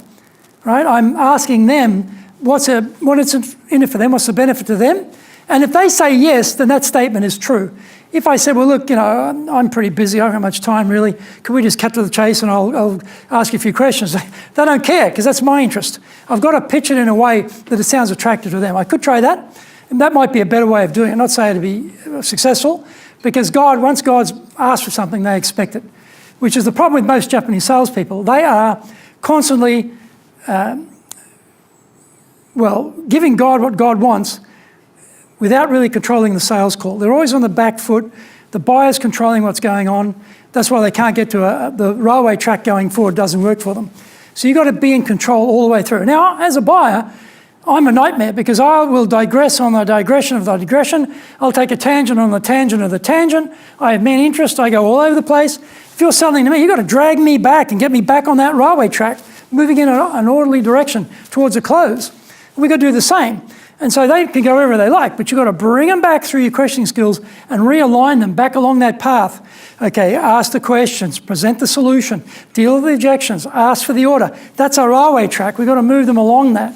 Right? I'm asking them what is in it for them, what's the benefit to them? And if they say yes, then that statement is true. If I said, well, look, I'm pretty busy, I don't have much time really, can we just cut to the chase and I'll ask you a few questions? They don't care, because that's my interest. I've got to pitch it in a way that it sounds attractive to them. I could try that, and that might be a better way of doing it. I'm not saying to be successful, because once God's asked for something, they expect it, which is the problem with most Japanese salespeople. They are constantly, giving God what God wants, without really controlling the sales call. They're always on the back foot. The buyer's controlling what's going on. That's why they can't get to the railway track going forward. Doesn't work for them. So you've got to be in control all the way through. Now, as a buyer, I'm a nightmare, because I will digress on the digression of the digression. I'll take a tangent on the tangent of the tangent. I have main interest. I go all over the place. If you're selling to me, you've got to drag me back and get me back on that railway track, moving in an orderly direction towards a close. We've got to do the same. And so they can go wherever they like, but you've got to bring them back through your questioning skills and realign them back along that path. Okay, ask the questions, present the solution, deal with the objections, ask for the order. That's our railway track. We've got to move them along that.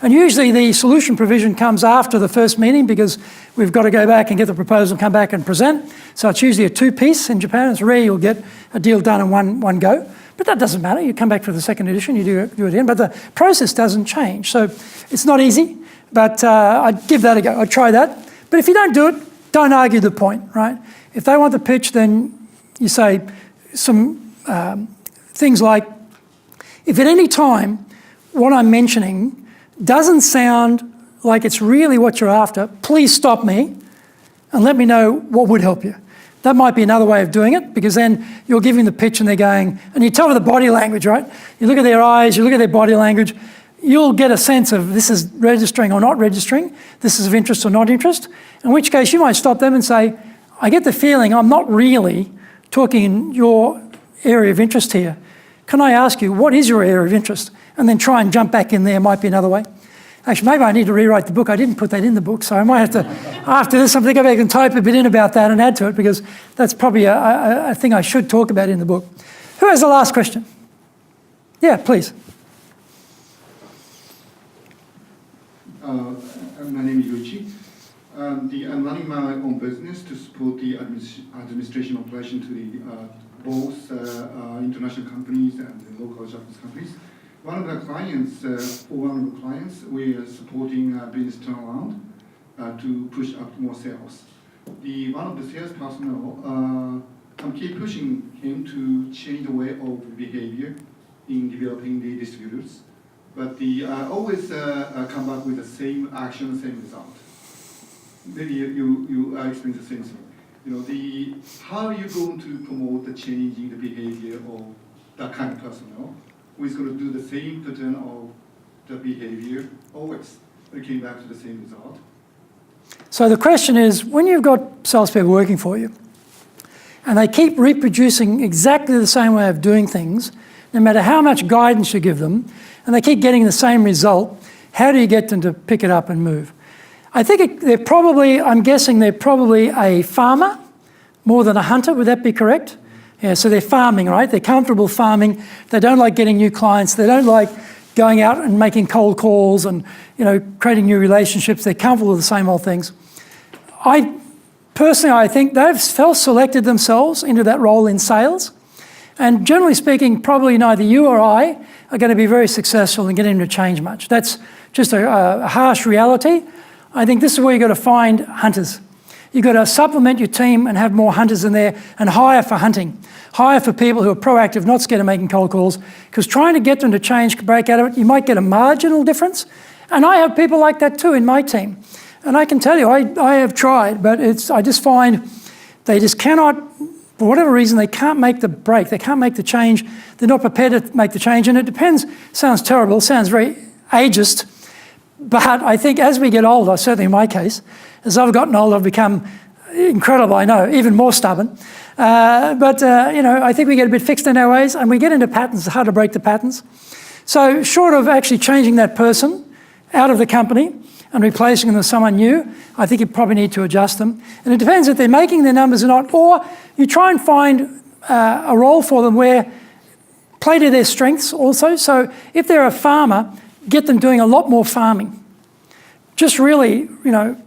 And usually the solution provision comes after the first meeting, because we've got to go back and get the proposal, come back and present. So it's usually a two-piece in Japan. It's rare you'll get a deal done in one go. But that doesn't matter. You come back for the second edition, you do it again. But the process doesn't change. So it's not easy. But I'd give that a go. I'd try that. But if you don't do it, don't argue the point, right? If they want the pitch, then you say some things like, if at any time what I'm mentioning doesn't sound like it's really what you're after, please stop me and let me know what would help you. That might be another way of doing it, because then you're giving the pitch and they're going, and you tell them the body language, right? You look at their eyes, you look at their body language, you'll get a sense of this is registering or not registering, this is of interest or not interest, in which case you might stop them and say, I get the feeling I'm not really talking in your area of interest here. Can I ask you, what is your area of interest? And then try and jump back in there might be another way. Actually, maybe I need to rewrite the book. I didn't put that in the book, so I might have to, after this, I'm going to go back and type a bit in about that and add to it, because that's probably a thing I should talk about in the book. Who has the last question? Yeah, please. My name is Yuichi. I'm running my own business to support the administration operation to the both international companies and the local Japanese companies. One of the clients, we are supporting business turnaround to push up more sales. One of the sales personnel, I'm keep pushing him to change the way of behavior in developing the distributors. But I always come back with the same action, same result. Maybe you explain the same thing. How are you going to promote the changing the behavior of that kind of personnel who is going to do the same pattern of the behavior always? We came back to the same result. So the question is, when you've got salespeople working for you, and they keep reproducing exactly the same way of doing things, no matter how much guidance you give them, and they keep getting the same result, how do you get them to pick it up and move? I think I'm guessing they're probably a farmer more than a hunter. Would that be correct? Yeah, so they're farming, right? They're comfortable farming. They don't like getting new clients. They don't like going out and making cold calls and, creating new relationships. They're comfortable with the same old things. I think they've self-selected themselves into that role in sales. And generally speaking, probably neither you or I are going to be very successful in getting them to change much. That's just a harsh reality. I think this is where you've got to find hunters. You've got to supplement your team and have more hunters in there and hire for hunting. Hire for people who are proactive, not scared of making cold calls, because trying to get them to change, break out of it, you might get a marginal difference. And I have people like that too in my team. And I can tell you, I have tried, but I just find they just cannot, for whatever reason, they can't make the break. They can't make the change. They're not prepared to make the change. And it depends, sounds terrible, sounds very ageist, but I think as we get older, certainly in my case, as I've gotten older, I've become incredible, I know, even more stubborn. I think we get a bit fixed in our ways and we get into patterns, it's hard to break the patterns. So short of actually changing that person out of the company and replacing them with someone new, I think you probably need to adjust them. And it depends if they're making their numbers or not, or you try and find a role for them where play to their strengths also. So if they're a farmer, get them doing a lot more farming. Just really,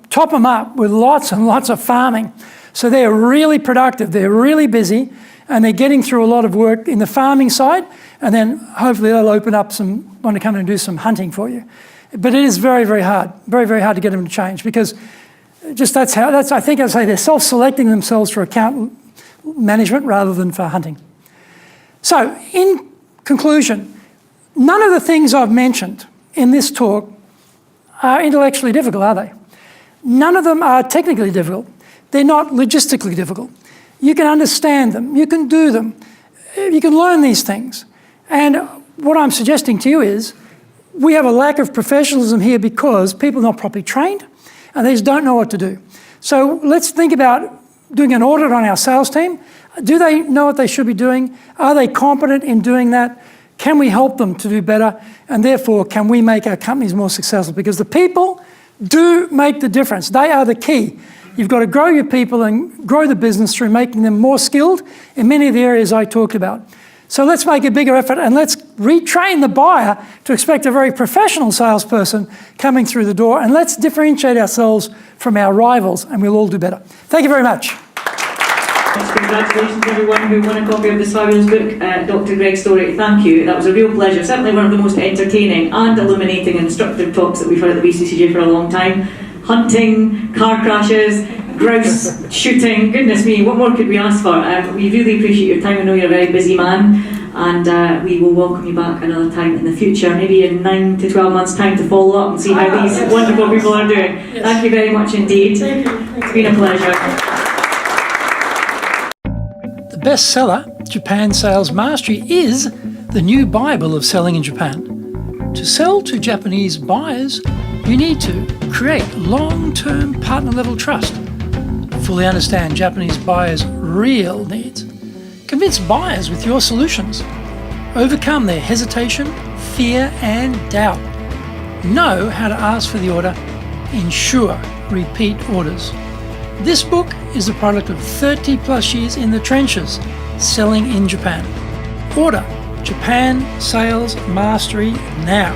top them up with lots and lots of farming. So they're really productive, they're really busy, and they're getting through a lot of work in the farming side, and then hopefully they'll open up want to come and do some hunting for you. But it is very, very hard to get them to change, because I think I'd say they're self-selecting themselves for account management rather than for hunting. So in conclusion, none of the things I've mentioned in this talk are intellectually difficult, are they? None of them are technically difficult. They're not logistically difficult. You can understand them, you can do them, you can learn these things. And what I'm suggesting to you is, we have a lack of professionalism here because people are not properly trained and they just don't know what to do. So let's think about doing an audit on our sales team. Do they know what they should be doing? Are they competent in doing that? Can we help them to do better? And therefore, can we make our companies more successful? Because the people do make the difference. They are the key. You've got to grow your people and grow the business through making them more skilled in many of the areas I talked about. So let's make a bigger effort and let's retrain the buyer to expect a very professional salesperson coming through the door, and let's differentiate ourselves from our rivals and we'll all do better. Thank you very much. Congratulations everyone who won a copy of this fabulous book, Dr. Greg Story, thank you. That was a real pleasure, certainly one of the most entertaining and illuminating and instructive talks that we've had at the BCCJ for a long time. Hunting, car crashes, grouse shooting, goodness me, what more could we ask for? We really appreciate your time. I know you're a very busy man, and we will welcome you back another time in the future, maybe in 9 to 12 months' time, to follow up and see how these wonderful people are doing. Yes. Thank you very much indeed. Thank you. It's been a pleasure. The bestseller, Japan Sales Mastery, is the new Bible of selling in Japan. To sell to Japanese buyers, you need to create long-term partner-level trust, fully understand Japanese buyers' real needs, convince buyers with your solutions, overcome their hesitation, fear and doubt, know how to ask for the order, ensure repeat orders. This book is the product of 30 plus years in the trenches selling in Japan. Order Japan Sales Mastery now.